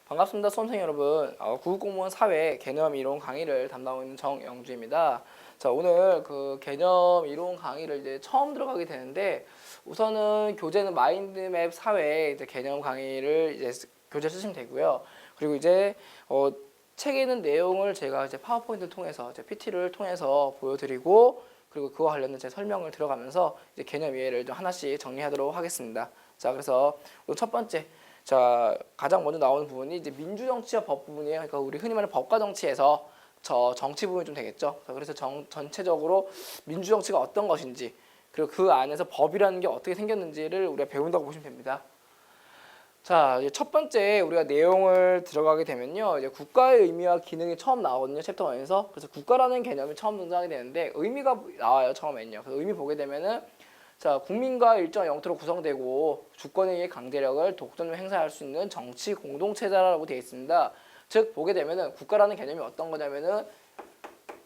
반갑습니다, 수험생 여러분. 구급공무원 사회 개념 이론 강의를 담당하고 있는 정영주입니다. 자, 오늘 그 개념 이론 강의를 이제 처음 들어가게 되는데, 우선은 교재는 마인드맵 사회 이제 개념 강의를 이제 교재 쓰시면 되고요. 그리고 이제 책에 있는 내용을 제가 이제 파워포인트 통해서 이제 PT를 통해서 보여드리고, 그리고 그와 관련된 제 설명을 들어가면서 이제 개념 이해를 좀 하나씩 정리하도록 하겠습니다. 자, 그래서 오늘 첫 번째. 자, 가장 먼저 나오는 부분이 이제 민주정치와 법 부분이에요. 그러니까 우리 흔히 말하는 법과 정치에서 정치 부분이 좀 되겠죠. 그래서 전체적으로 민주정치가 어떤 것인지, 그리고 그 안에서 법이라는 게 어떻게 생겼는지를 우리가 배운다고 보시면 됩니다. 자, 이제 첫 번째 우리가 내용을 들어가게 되면요, 이제 국가의 의미와 기능이 처음 나오거든요, 챕터 1에서. 그래서 국가라는 개념이 처음 등장하게 되는데 의미가 나와요, 처음에는요. 그래서 의미 보게 되면은, 자, 국민과 일정 영토로 구성되고 주권에 의해 강제력을 독점적으로 행사할 수 있는 정치 공동체다라고 되어 있습니다. 즉, 보게 되면은 국가라는 개념이 어떤 거냐면은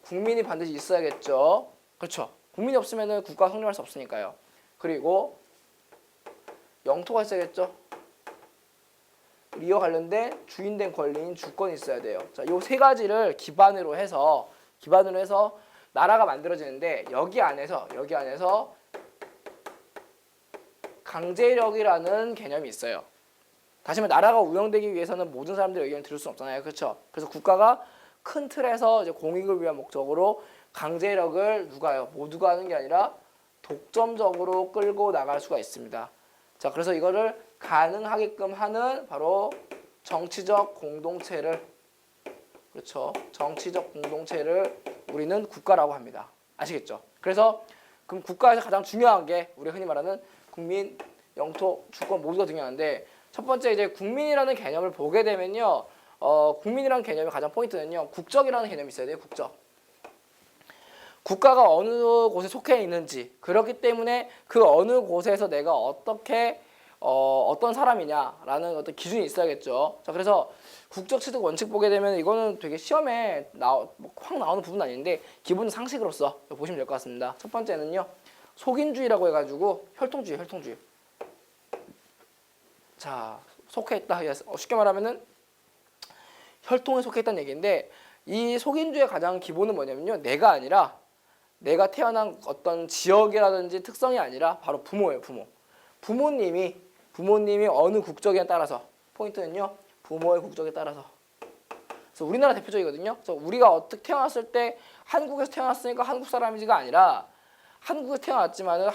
국민이 반드시 있어야겠죠. 그렇죠. 국민이 없으면은 국가가 성립할 수 없으니까요. 그리고 영토가 있어야겠죠. 이와 관련된 주인된 권리인 주권이 있어야 돼요. 자, 요 세 가지를 기반으로 해서 나라가 만들어지는데, 여기 안에서 강제력이라는 개념이 있어요. 다시 말해, 나라가 운영되기 위해서는 모든 사람들의 의견을 들을 수 없잖아요. 그렇죠? 그래서 국가가 큰 틀에서 이제 공익을 위한 목적으로 강제력을 모두가 하는 게 아니라 독점적으로 끌고 나갈 수가 있습니다. 자, 그래서 이거를 가능하게끔 하는 바로 정치적 공동체를, 그렇죠? 정치적 공동체를 우리는 국가라고 합니다. 아시겠죠? 그래서 그럼 국가에서 가장 중요한 게 우리 흔히 말하는 국민, 영토, 주권 모두가 중요한데, 첫 번째 이제 국민이라는 개념을 보게 되면요, 국민이라는 개념의 가장 포인트는요, 국적이라는 개념이 있어야 돼요. 국적. 국가가 어느 곳에 속해 있는지, 그렇기 때문에 그 어느 곳에서 내가 어떤 사람이냐라는 어떤 기준이 있어야겠죠. 자, 그래서 국적 취득 원칙 보게 되면 이거는 되게 시험에 확 나오는 부분은 아닌데 기본 상식으로서 보시면 될 것 같습니다. 첫 번째는요, 속인주의라고 해가지고 혈통주의. 자, 속해 있다. 쉽게 말하면은 혈통에 속해 있다는 얘기인데, 이 속인주의의 가장 기본은 뭐냐면요, 내가 아니라 내가 태어난 어떤 지역이라든지 특성이 아니라 바로 부모예요. 부모님이 어느 국적에 따라서, 포인트는요, 부모의 국적에 따라서. 그래서 우리나라 대표적이거든요. 그래서 우리가 어떻게 태어났을 때 한국에서 태어났으니까 한국 사람이지가 아니라, 한국에 태어났지만은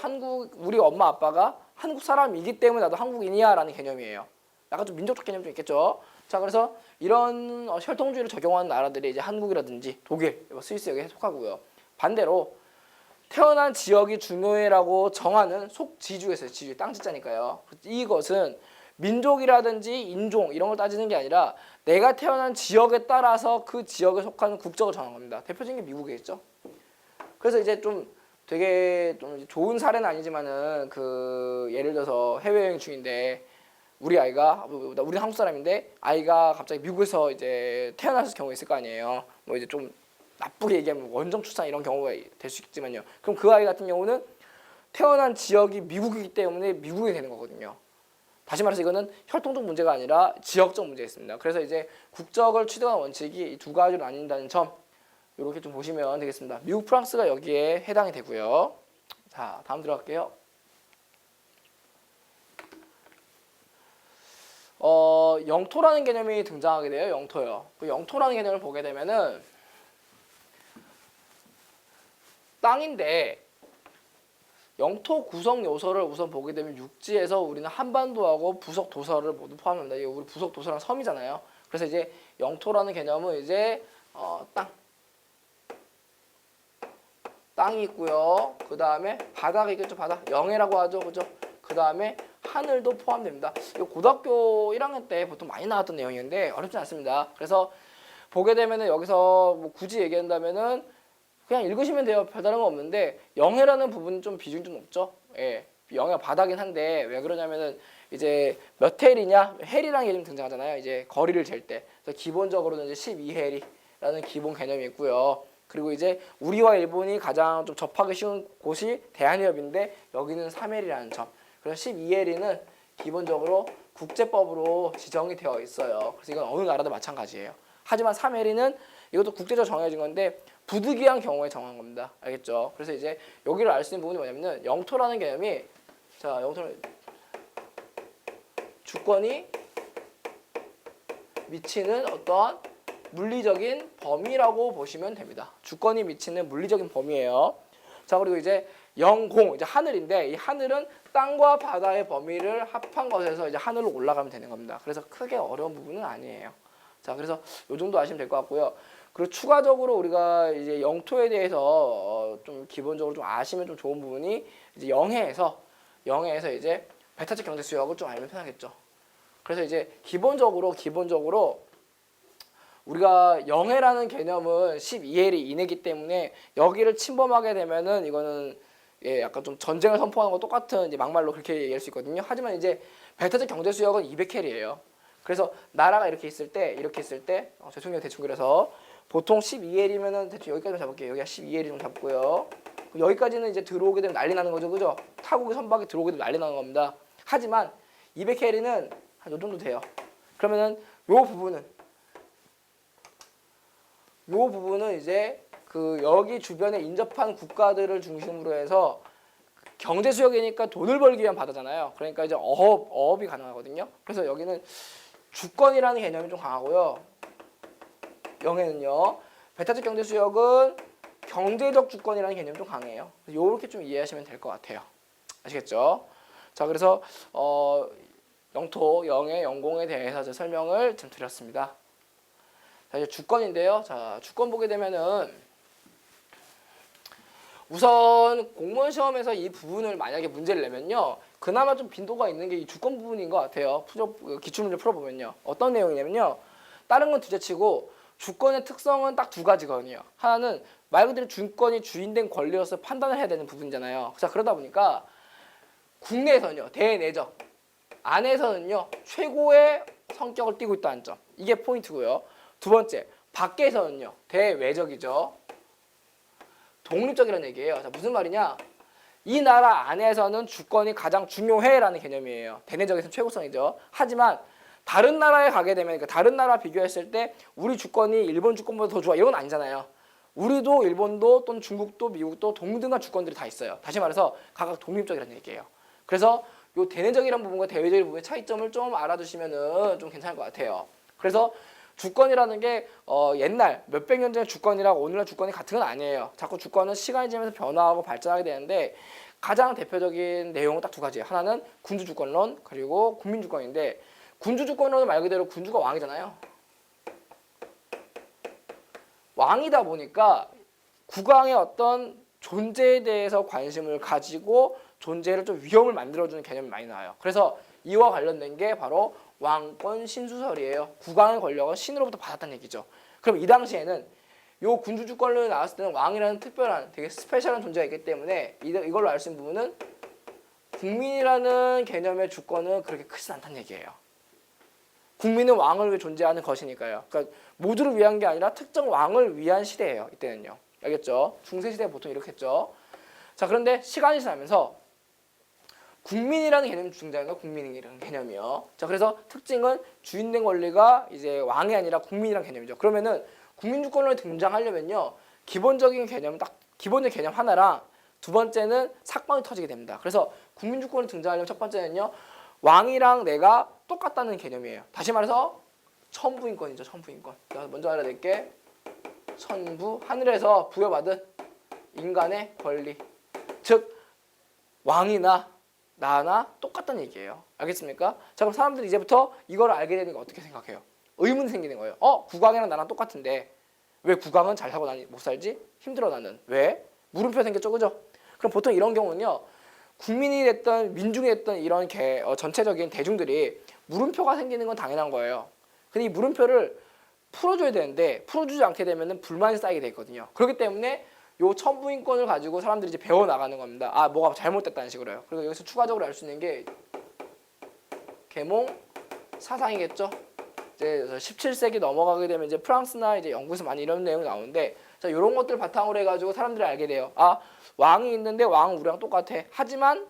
우리 엄마 아빠가 한국 사람이기 때문에 나도 한국인이야라는 개념이에요. 약간 좀 민족적 개념 좀 있겠죠. 자, 그래서 이런 혈통주의를 적용하는 나라들이 이제 한국이라든지 독일, 스위스 여기에 속하고요. 반대로 태어난 지역이 중요해라고 정하는 속지주가 있어요. 지주, 땅지자니까요. 이것은 민족이라든지 인종 이런 걸 따지는 게 아니라 내가 태어난 지역에 따라서 그 지역에 속하는 국적을 정한 겁니다. 대표적인 게 미국이겠죠. 그래서 이제 좀 되게 좀 좋은 사례는 아니지만은, 그 예를 들어서 해외여행 중인데 우리 한국 사람인데 아이가 갑자기 미국에서 이제 태어났을 경우가 있을 거 아니에요. 뭐 이제 좀 나쁘게 얘기하면 원정 출산 이런 경우가 될 수 있지만요. 그럼 그 아이 같은 경우는 태어난 지역이 미국이기 때문에 미국이 되는 거거든요. 다시 말해서 이거는 혈통적 문제가 아니라 지역적 문제였습니다. 그래서 이제 국적을 취득하는 원칙이 이 두 가지로 나뉜다는 점, 이렇게 좀 보시면 되겠습니다. 미국, 프랑스가 여기에 해당이 되고요. 자, 다음 들어갈게요. 영토라는 개념이 등장하게 돼요. 영토요. 그 영토라는 개념을 보게 되면은 땅인데, 영토 구성 요소를 우선 보게 되면 육지에서 우리는 한반도하고 부속 도서를 모두 포함합니다. 이게 우리 부속 도서랑 섬이잖아요. 그래서 이제 영토라는 개념은 이제 땅이 있고요. 그 다음에 바다가 있겠죠. 바다. 영해라고 하죠. 그죠? 그 다음에 하늘도 포함됩니다. 이거 고등학교 1학년 때 보통 많이 나왔던 내용인데 어렵지 않습니다. 그래서 보게 되면은 여기서 뭐 굳이 얘기한다면은 그냥 읽으시면 돼요. 별다른 건 없는데, 영해라는 부분은 좀 비중이 좀 높죠. 예. 영해가 바다긴 한데, 왜 그러냐면은 이제 몇 헬이냐? 헬이라는 개념이 등장하잖아요. 이제 거리를 잴 때. 그래서 기본적으로는 이제 12헬이라는 기본 개념이 있고요. 그리고 이제 우리와 일본이 가장 좀 접하기 쉬운 곳이 대한해협인데 여기는 3헬이라는 점. 그래서 12헬이는 기본적으로 국제법으로 지정이 되어 있어요. 그래서 이건 어느 나라도 마찬가지예요. 하지만 3L은 이것도 국제적으로 정해진 건데 부득이한 경우에 정한 겁니다. 알겠죠? 그래서 이제 여기를 알 수 있는 부분이 뭐냐면은 영토라는 개념이 자, 영토는 주권이 미치는 어떠한 물리적인 범위라고 보시면 됩니다. 주권이 미치는 물리적인 범위예요. 자, 그리고 이제 영공, 이제 하늘인데 이 하늘은 땅과 바다의 범위를 합한 것에서 이제 하늘로 올라가면 되는 겁니다. 그래서 크게 어려운 부분은 아니에요. 자, 그래서 요 정도 아시면 될 것 같고요. 그리고 추가적으로 우리가 이제 영토에 대해서 좀 기본적으로 좀 아시면 좀 좋은 부분이 이제 영해에서 이제 배타적 경제 수역을 좀 알면 편하겠죠. 그래서 이제 기본적으로 우리가 영해라는 개념은 12L이 이내기 때문에 여기를 침범하게 되면은 이거는 예, 약간 좀 전쟁을 선포하는 거 똑같은 이제 막말로 그렇게 얘기할 수 있거든요. 하지만 이제 배타적 경제 수역은 200헬이에요. 그래서 나라가 이렇게 있을 때 죄송해요 대충 그래서 보통 12L이면은 대충 여기까지만 잡을게요. 여기가 12L이 좀 잡고요. 여기까지는 이제 들어오게 되면 난리 나는 거죠, 그죠? 타국의 선박이 들어오게 되면 난리 나는 겁니다. 하지만 200헬이는 한 요 정도 돼요. 그러면은 요 부분은 이제 그 여기 주변에 인접한 국가들을 중심으로 해서 경제 수역이니까 돈을 벌기 위한 바다잖아요. 그러니까 이제 어업이 가능하거든요. 그래서 여기는 주권이라는 개념이 좀 강하고요. 영해는요. 배타적 경제 수역은 경제적 주권이라는 개념이 좀 강해요. 요렇게 좀 이해하시면 될 것 같아요. 아시겠죠? 자, 그래서 영토, 영해, 영공에 대해서 제 설명을 좀 드렸습니다. 자, 이제 주권인데요. 자, 주권 보게 되면은 우선 공무원 시험에서 이 부분을 만약에 문제를 내면요. 그나마 좀 빈도가 있는 게 이 주권 부분인 것 같아요. 기출문제 풀어보면요. 어떤 내용이냐면요. 다른 건 둘째치고 주권의 특성은 딱 두 가지거든요. 하나는 말 그대로 주권이 주인된 권리로서 판단을 해야 되는 부분이잖아요. 자, 그러다 보니까 국내에서는요. 대내적 안에서는요. 최고의 성격을 띠고 있다는 점. 이게 포인트고요. 두 번째, 밖에서는요. 대외적이죠. 독립적이라는 얘기예요. 자, 무슨 말이냐? 이 나라 안에서는 주권이 가장 중요해라는 개념이에요. 대내적에서는 최고성이죠. 하지만 다른 나라에 가게 되면 그러니까 다른 나라 비교했을 때 우리 주권이 일본 주권보다 더 좋아 이건 아니잖아요. 우리도 일본도 또는 중국도 미국도 동등한 주권들이 다 있어요. 다시 말해서 각각 독립적이라는 얘기예요. 그래서 요 대내적이라는 부분과 대외적인 부분의 차이점을 좀 알아두시면은 좀 괜찮을 것 같아요. 그래서 주권이라는 게 옛날 몇백 년 전의 주권이라고 오늘날 주권이 같은 건 아니에요. 자꾸 주권은 시간이 지나면서 변화하고 발전하게 되는데 가장 대표적인 내용은 딱 두 가지예요. 하나는 군주주권론 그리고 국민주권인데 군주주권론은 말 그대로 군주가 왕이잖아요. 왕이다 보니까 국왕의 어떤 존재에 대해서 관심을 가지고 존재를 좀 위험을 만들어주는 개념이 많이 나와요. 그래서 이와 관련된 게 바로 왕권 신수설이에요. 국왕의 권력은 신으로부터 받았다는 얘기죠. 그럼 이 당시에는 요 군주주권론이 나왔을 때는 왕이라는 특별한 되게 스페셜한 존재가 있기 때문에 이걸로 알 수 있는 부분은 국민이라는 개념의 주권은 그렇게 크진 않다는 얘기예요. 국민은 왕을 위해 존재하는 것이니까요. 그러니까 모두를 위한 게 아니라 특정 왕을 위한 시대예요. 이때는요. 알겠죠? 중세시대 보통 이렇게 했죠. 자, 그런데 시간이 지나면서 국민이라는 개념이 등장해요. 국민이라는 개념이요. 자, 그래서 특징은 주인된 권리가 이제 왕이 아니라 국민이라는 개념이죠. 그러면은 국민주권론이 등장하려면요. 기본적인 개념 하나랑 두 번째는 사건이 터지게 됩니다. 그래서 국민주권이 등장하려면 첫 번째는요. 왕이랑 내가 똑같다는 개념이에요. 다시 말해서 천부인권이죠. 천부인권. 먼저 알아야 될 게 천부, 하늘에서 부여받은 인간의 권리. 즉 왕이나 나나 똑같다는 얘기예요. 알겠습니까? 자, 그럼 사람들이 이제부터 이걸 알게 되는 거 어떻게 생각해요? 의문이 생기는 거예요. 국왕이랑 나랑 똑같은데 왜 국왕은 잘 살고 나니 못 살지? 힘들어 나는. 왜? 물음표 생겼죠, 그죠? 그럼 보통 이런 경우는요. 국민이 됐던 민중이 됐던 이런 전체적인 대중들이 물음표가 생기는 건 당연한 거예요. 근데 이 물음표를 풀어줘야 되는데 풀어주지 않게 되면 불만이 쌓이게 돼 있거든요. 그렇기 때문에 요 천부인권을 가지고 사람들이 이제 배워 나가는 겁니다. 아, 뭐가 잘못됐다는 식으로요. 그리고 여기서 추가적으로 알 수 있는 게 계몽 사상이겠죠. 이제 17세기 넘어가게 되면 이제 프랑스나 이제 영국에서 많이 이런 내용이 나오는데 자, 이런 것들 바탕으로 해가지고 사람들이 알게 돼요. 아, 왕이 있는데 왕은 우리랑 똑같아. 하지만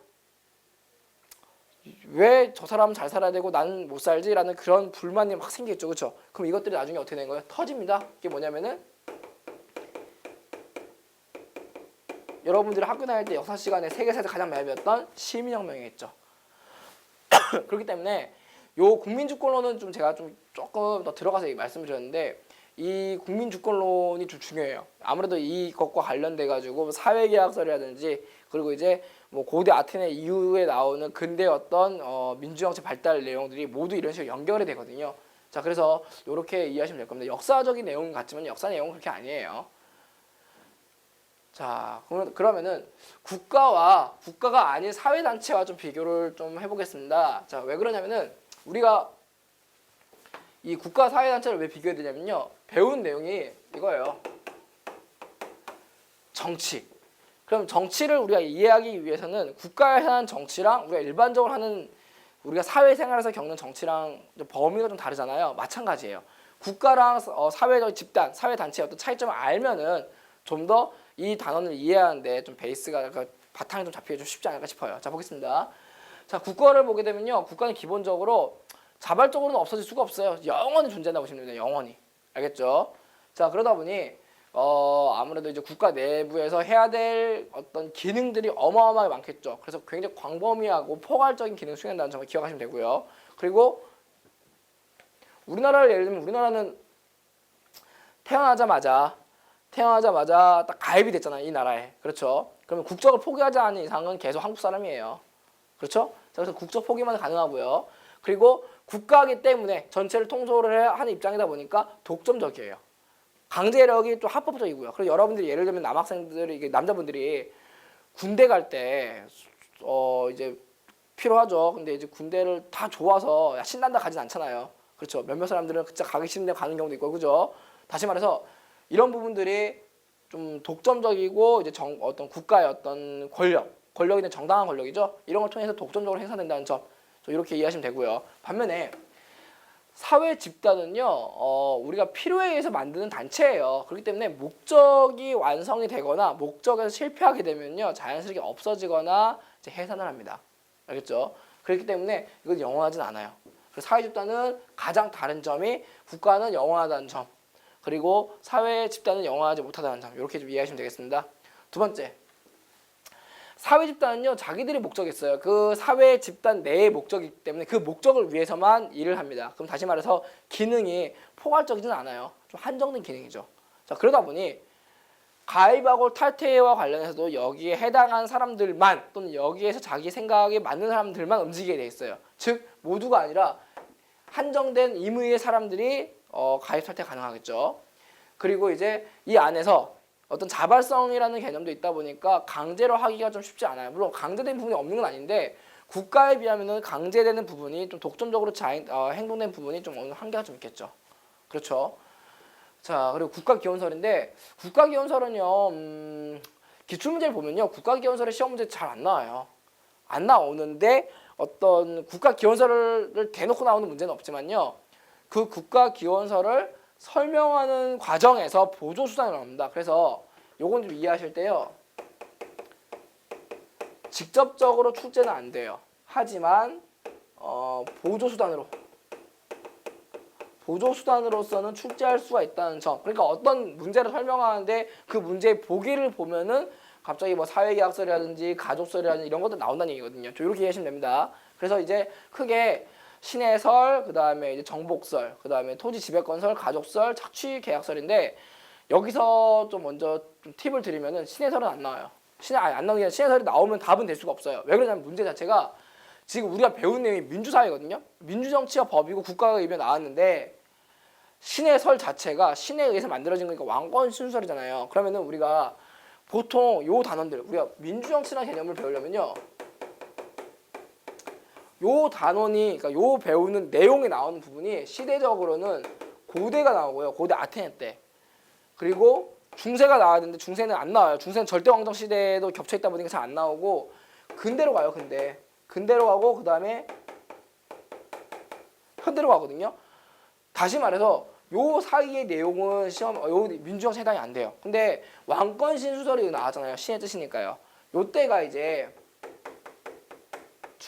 왜 저 사람은 잘 살아야 되고 나는 못 살지라는 그런 불만이 막 생기겠죠. 그렇죠? 그럼 이것들이 나중에 어떻게 되는 거예요? 터집니다. 이게 뭐냐면은 여러분들이 학교 다닐 때 역사 시간에 세계사에서 가장 많이 배웠던 시민혁명이겠죠. 그렇기 때문에 요 국민주권론은 좀 제가 좀 조금 더 들어가서 말씀을 드렸는데 이 국민주권론이 좀 중요해요. 아무래도 이것과 관련돼 가지고 사회계약서라든지 그리고 이제 뭐 고대 아테네 이후에 나오는 근대 어떤 민주정치 발달 내용들이 모두 이런 식으로 연결이 되거든요. 자, 그래서 이렇게 이해하시면 될 겁니다. 역사적인 내용 같지만 역사 내용은 그렇게 아니에요. 자, 그러면은 국가가 아닌 사회단체와 좀 비교를 좀 해보겠습니다. 자, 왜 그러냐면은 우리가 이 국가 사회단체를 왜 비교해야 되냐면요. 배운 내용이 이거예요. 정치. 그럼 정치를 우리가 이해하기 위해서는 국가에서 하는 정치랑 우리가 일반적으로 하는 우리가 사회생활에서 겪는 정치랑 범위가 좀 다르잖아요. 마찬가지예요. 국가랑 사회적 집단, 사회단체의 어떤 차이점을 알면은 좀 더 이 단원을 이해하는데 좀 베이스가 그러니까 바탕이 좀 잡히기 좀 쉽지 않을까 싶어요. 자, 보겠습니다. 자, 국가를 보게 되면요. 국가는 기본적으로 자발적으로는 없어질 수가 없어요. 영원히 존재한다고 보시면 됩니다. 영원히. 알겠죠? 자, 그러다 보니 아무래도 이제 국가 내부에서 해야 될 어떤 기능들이 어마어마하게 많겠죠. 그래서 굉장히 광범위하고 포괄적인 기능을 수행한다는 점을 기억하시면 되고요. 그리고 우리나라를 예를 들면 우리나라는 태어나자마자 딱 가입이 됐잖아요. 이 나라에. 그렇죠? 그러면 국적을 포기하지 않는 이상은 계속 한국 사람이에요. 그렇죠? 그래서 국적 포기만 가능하고요. 그리고 국가이기 때문에 전체를 통솔을 하는 입장이다 보니까 독점적이에요. 강제력이 또 합법적이고요. 그리고 여러분들이 예를 들면 남학생들이 남자분들이 군대 갈 때 이제 필요하죠. 근데 이제 군대를 다 좋아서 야, 신난다 가진 않잖아요. 그렇죠? 몇몇 사람들은 진짜 가기 싫은데 가는 경우도 있고, 그죠? 다시 말해서 이런 부분들이 좀 독점적이고 이제 어떤 국가의 어떤 권력이든 정당한 권력이죠. 이런 걸 통해서 독점적으로 행사된다는 점, 이렇게 이해하시면 되고요. 반면에 사회 집단은요, 우리가 필요에 의해서 만드는 단체예요. 그렇기 때문에 목적이 완성이 되거나 목적에서 실패하게 되면요, 자연스럽게 없어지거나 이제 해산을 합니다. 알겠죠? 그렇기 때문에 이건 영원하진 않아요. 그래서 사회 집단은 가장 다른 점이 국가는 영원하다는 점, 그리고 사회 집단은 영원하지 못하다는 점, 이렇게 좀 이해하시면 되겠습니다. 두 번째, 사회 집단은요, 자기들이 목적이 있어요. 그 사회 집단 내의 목적이기 때문에 그 목적을 위해서만 일을 합니다. 그럼 다시 말해서 기능이 포괄적이진 않아요. 좀 한정된 기능이죠. 자, 그러다 보니 가입하고 탈퇴와 관련해서도 여기에 해당한 사람들만 또는 여기에서 자기 생각에 맞는 사람들만 움직이게 돼 있어요. 즉 모두가 아니라 한정된 임의의 사람들이 가입 탈퇴 가능하겠죠. 그리고 이제 이 안에서 어떤 자발성이라는 개념도 있다 보니까 강제로 하기가 좀 쉽지 않아요. 물론 강제된 부분이 없는 건 아닌데 국가에 비하면은 강제되는 부분이 좀 독점적으로 행동된 부분이 좀 어느 한계가 좀 있겠죠. 그렇죠. 자, 그리고 국가기원설인데 국가기원설은요, 기출문제를 보면요, 국가기원설의 시험 문제 잘 안 나와요. 안 나오는데 어떤 국가기원설을 대놓고 나오는 문제는 없지만요, 그 국가기원설을 설명하는 과정에서 보조수단이 나옵니다. 그래서 요건 좀 이해하실 때요, 직접적으로 출제는 안 돼요. 하지만 보조수단으로서는 출제할 수가 있다는 점. 그러니까 어떤 문제를 설명하는데 그 문제의 보기를 보면은 갑자기 뭐 사회계약서라든지 가족설이라든지 이런 것도 나온다는 얘기거든요. 이렇게 이해하시면 됩니다. 그래서 이제 크게 신해설, 그 다음에 이제 정복설, 그 다음에 토지지배권설, 가족설, 착취계약설인데 여기서 좀 먼저 좀 팁을 드리면은 신해설은 안 나와요. 안 나오는 게 신해설이 나오면 답은 될 수가 없어요. 왜 그러냐면 문제 자체가 지금 우리가 배운 내용이 민주사회거든요. 민주정치와 법이고 국가가 입에 나왔는데 신해설 자체가 신에 의해서 만들어진 거니까 왕권 신수설이잖아요. 그러면은 우리가 보통 요 단원들, 우리가 민주정치라는 개념을 배우려면요, 요 단원이, 그러니까 요 배우는 내용이 나오는 부분이 시대적으로는 고대가 나오고요. 고대 아테네 때. 그리고 중세가 나와야 되는데 중세는 안 나와요. 중세는 절대왕정 시대에도 겹쳐있다 보니까 잘 안 나오고 근대로 가요. 근대로 가고 그 다음에 현대로 가거든요. 다시 말해서 요 사이의 내용은 요 민주정치 해당이 안 돼요. 근데 왕권 신수설이 나왔잖아요. 신의 뜻이니까요. 요 때가 이제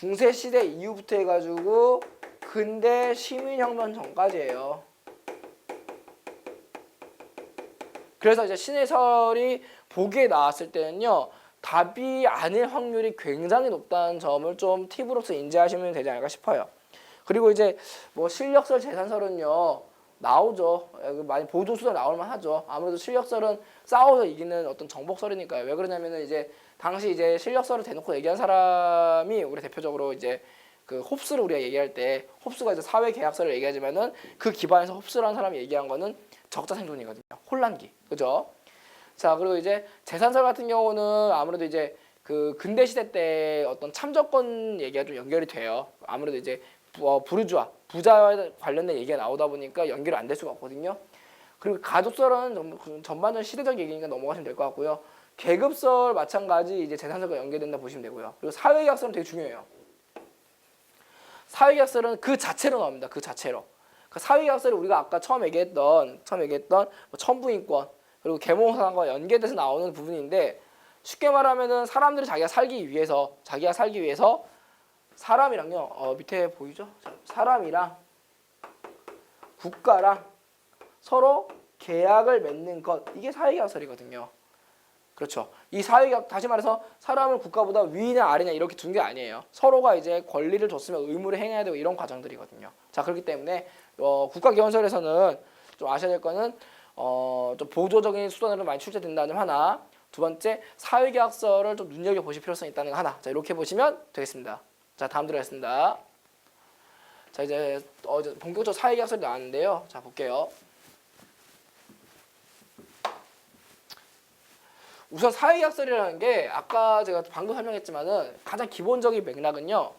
중세 시대 이후부터 해가지고 근대 시민혁명 전까지예요. 그래서 이제 신해설이 보기에 나왔을 때는요, 답이 아닐 확률이 굉장히 높다는 점을 좀 팁으로서 인지하시면 되지 않을까 싶어요. 그리고 이제 뭐 실력설, 재산설은요 나오죠. 많이 보도수도 나올만 하죠. 아무래도 실력설은 싸워서 이기는 어떤 정복설이니까요. 왜 그러냐면은 이제 당시 이제 실력설을 대놓고 얘기한 사람이 우리 대표적으로 이제 그 홉스를 우리가 얘기할 때 홉스가 이제 사회 계약설을 얘기하지만은 그 기반에서 홉스라는 사람이 얘기한 거는 적자 생존이거든요. 혼란기, 그죠? 자, 그리고 이제 재산설 같은 경우는 아무래도 이제 그 근대 시대 때 어떤 참정권 얘기가 좀 연결이 돼요. 아무래도 이제 부르주아, 부자와 관련된 얘기가 나오다 보니까 연결이 안 될 수가 없거든요. 그리고 가족설은 전반적인 시대적 얘기니까 넘어가시면 될 것 같고요. 계급설 마찬가지 이제 재산설과 연결된다 보시면 되고요. 그리고 사회계약설은 되게 중요해요. 사회계약설은 그 자체로 나옵니다. 그 자체로. 그 사회계약설이 우리가 아까 처음 얘기했던 뭐 천부인권 그리고 계몽상과 연계돼서 나오는 부분인데 쉽게 말하면은 사람들이 자기가 살기 위해서 사람이랑요 밑에 보이죠? 사람이랑 국가랑 서로 계약을 맺는 것 이게 사회계약설이거든요. 그렇죠. 이 사회계약 다시 말해서 사람을 국가보다 위냐 아래냐 이렇게 둔 게 아니에요. 서로가 이제 권리를 줬으면 의무를 행해야 되고 이런 과정들이거든요. 자 그렇기 때문에 국가기원설에서는 좀 아셔야 될 거는 좀 보조적인 수단으로 많이 출제된다는 점 하나. 두 번째 사회계약설을 좀 눈여겨 보실 필요성이 있다는 거 하나. 자 이렇게 보시면 되겠습니다. 자 다음 들어가겠습니다. 자 이제 본격적으로 사회계약설이 나왔는데요. 자 볼게요. 우선 사회계약설이라는 게 아까 제가 방금 설명했지만은 가장 기본적인 맥락은요.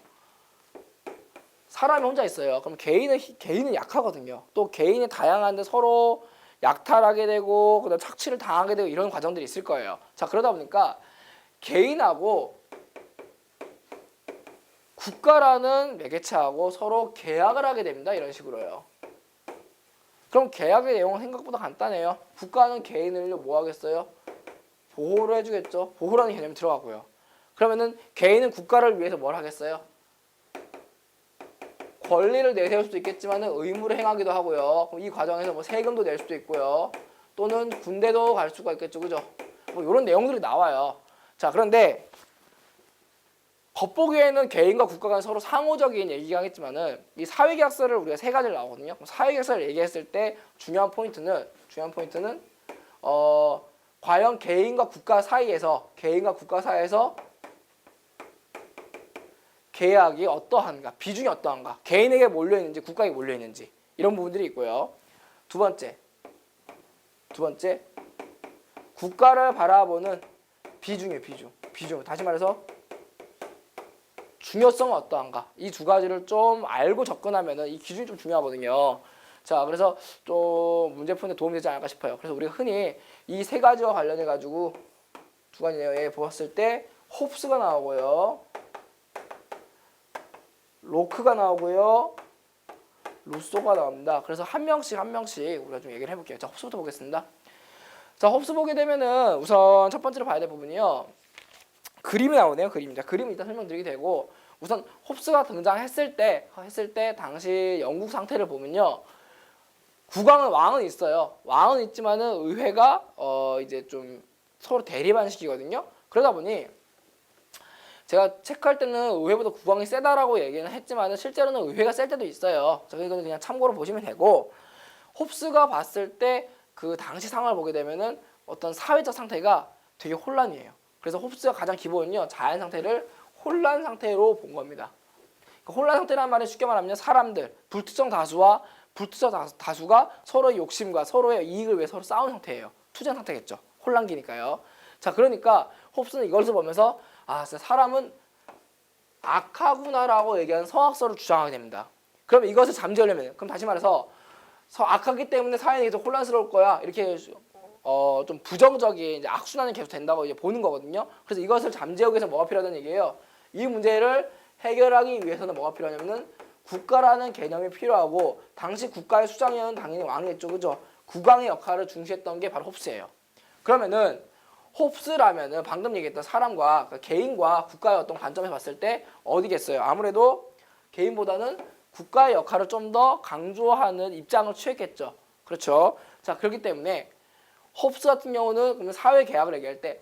사람이 혼자 있어요. 그럼 개인은 약하거든요. 또 개인이 다양한데 서로 약탈하게 되고 그다음 착취를 당하게 되고 이런 과정들이 있을 거예요. 자 그러다 보니까 개인하고 국가라는 매개체하고 서로 계약을 하게 됩니다. 이런 식으로요. 그럼 계약의 내용은 생각보다 간단해요. 국가는 개인을 뭐 하겠어요? 보호를 해주겠죠. 보호라는 개념이 들어가고요. 그러면은 개인은 국가를 위해서 뭘 하겠어요? 권리를 내세울 수도 있겠지만 의무를 행하기도 하고요. 이 과정에서 뭐 세금도 낼 수도 있고요. 또는 군대도 갈 수가 있겠죠. 그죠? 뭐 이런 내용들이 나와요. 자 그런데 겉보기에는 개인과 국가가 서로 상호적인 얘기가 하겠지만은 이 사회계약서를 우리가 세 가지를 나오거든요. 사회계약서를 얘기했을 때 중요한 포인트는 과연 개인과 국가 사이에서 계약이 어떠한가, 비중이 어떠한가, 개인에게 몰려있는지 국가에게 몰려있는지 이런 부분들이 있고요. 두 번째 국가를 바라보는 비중이에요. 비중 다시 말해서 중요성은 어떠한가 이 두 가지를 좀 알고 접근하면은 이 기준이 좀 중요하거든요. 자 그래서 좀 문제 푸는데 도움이 되지 않을까 싶어요. 그래서 우리가 흔히 이 세 가지와 관련해 가지고 두 가지에 보았을 때 홉스가 나오고요, 로크가 나오고요, 루소가 나옵니다. 그래서 한 명씩 우리가 좀 얘기를 해볼게요. 자 홉스부터 보겠습니다. 자 홉스 보게 되면은 우선 첫 번째로 봐야 될 부분이요. 그림이 나오네요. 그림입니다. 그림을 일단 설명드리게 되고 우선 홉스가 등장했을 때 당시 영국 상태를 보면요. 왕은 있어요. 왕은 있지만은 의회가 이제 좀 서로 대립하는 시기거든요. 그러다 보니 제가 체크할 때는 의회보다 국왕이 세다라고 얘기는 했지만은 실제로는 의회가 셀 때도 있어요. 자, 이거는 그냥 참고로 보시면 되고 홉스가 봤을 때 그 당시 상황을 보게 되면은 어떤 사회적 상태가 되게 혼란이에요. 그래서 홉스가 가장 기본은요 자연 상태를 혼란 상태로 본 겁니다. 그러니까 혼란 상태란 말은 쉽게 말하면 사람들 불특정 다수가 서로의 욕심과 서로의 이익을 위해 서로 싸우는 상태예요. 투쟁 상태겠죠. 혼란기니까요. 자 그러니까 홉스는 이것을 보면서 진짜 사람은 악하구나라고 얘기하는 성악설을 주장하게 됩니다. 그럼 이것을 잠재우려면 그럼 다시 말해서 악하기 때문에 사회는 계속 혼란스러울 거야 이렇게 좀 부정적인 이제 악순환이 계속 된다고 이제 보는 거거든요. 그래서 이것을 잠재우기 위해서 뭐가 필요하다는 얘기예요. 이 문제를 해결하기 위해서는 뭐가 필요하냐면은 국가라는 개념이 필요하고 당시 국가의 수장이었는 당연히 왕이겠죠, 그죠? 국왕의 역할을 중시했던 게 바로 홉스예요. 그러면은 홉스라면은 방금 얘기했던 사람과 그러니까 개인과 국가의 어떤 관점에서 봤을 때 어디겠어요? 아무래도 개인보다는 국가의 역할을 좀 더 강조하는 입장을 취했겠죠. 그렇죠? 자, 그렇기 때문에 홉스 같은 경우는 그러면 사회 계약을 얘기할 때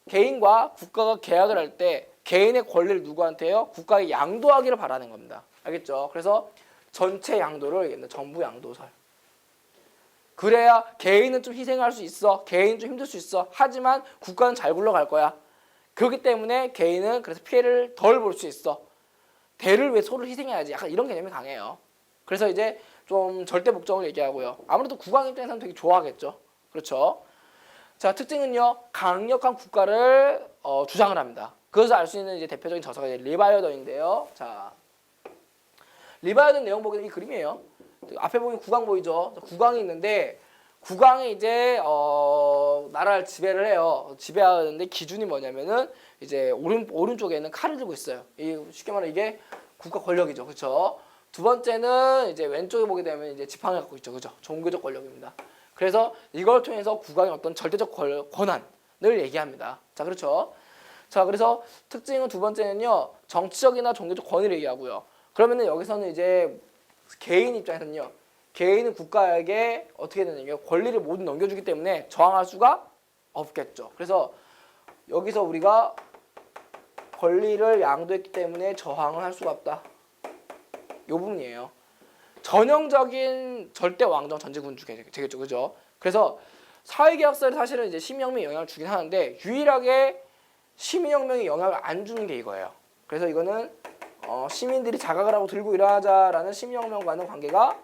개인과 국가가 계약을 할 때 개인의 권리를 누구한테요? 국가에 양도하기를 바라는 겁니다. 알겠죠? 그래서 전체 양도를 얘기합니다. 전부 양도설. 그래야 개인은 좀 희생할 수 있어. 개인은 좀 힘들 수 있어. 하지만 국가는 잘 굴러갈 거야. 그렇기 때문에 개인은 그래서 피해를 덜 볼 수 있어. 대를 위해 소를 희생해야지. 약간 이런 개념이 강해요. 그래서 이제 좀 절대 복종을 얘기하고요. 아무래도 국왕 입장에서는 되게 좋아하겠죠. 그렇죠. 자, 특징은요. 강력한 국가를 주장을 합니다. 그래서 알 수 있는 이제 대표적인 저서가 이제 리바이어던인데요. 자, 리바이어던 내용 보기는 이 그림이에요. 앞에 보면 국왕 보이죠? 국왕이 있는데 국왕이 이제 나라를 지배를 해요. 지배하는데 기준이 뭐냐면은 이제 오른쪽에는 칼을 들고 있어요. 쉽게 말하면 이게 국가 권력이죠. 그렇죠? 두 번째는 이제 왼쪽에 보게 되면 이제 지팡이 갖고 있죠. 그죠? 종교적 권력입니다. 그래서 이걸 통해서 국왕의 어떤 절대적 권한을 얘기합니다. 자, 그렇죠? 자, 그래서 특징은 두 번째는요. 정치적이나 종교적 권위를 얘기하고요. 그러면은 여기서는 이제 개인 입장에서는요. 개인은 국가에게 어떻게 되느냐 권리를 모두 넘겨주기 때문에 저항할 수가 없겠죠. 그래서 여기서 우리가 권리를 양도했기 때문에 저항을 할 수가 없다. 이 부분이에요. 전형적인 절대 왕정 전제군주 되겠죠, 그죠? 그래서 사회계약서에 사실은 이제 시민혁명에 영향을 주긴 하는데 유일하게 시민혁명에 영향을 안 주는 게 이거예요. 그래서 이거는 시민들이 자각을 하고 들고 일어나자라는 시민혁명과는 관계가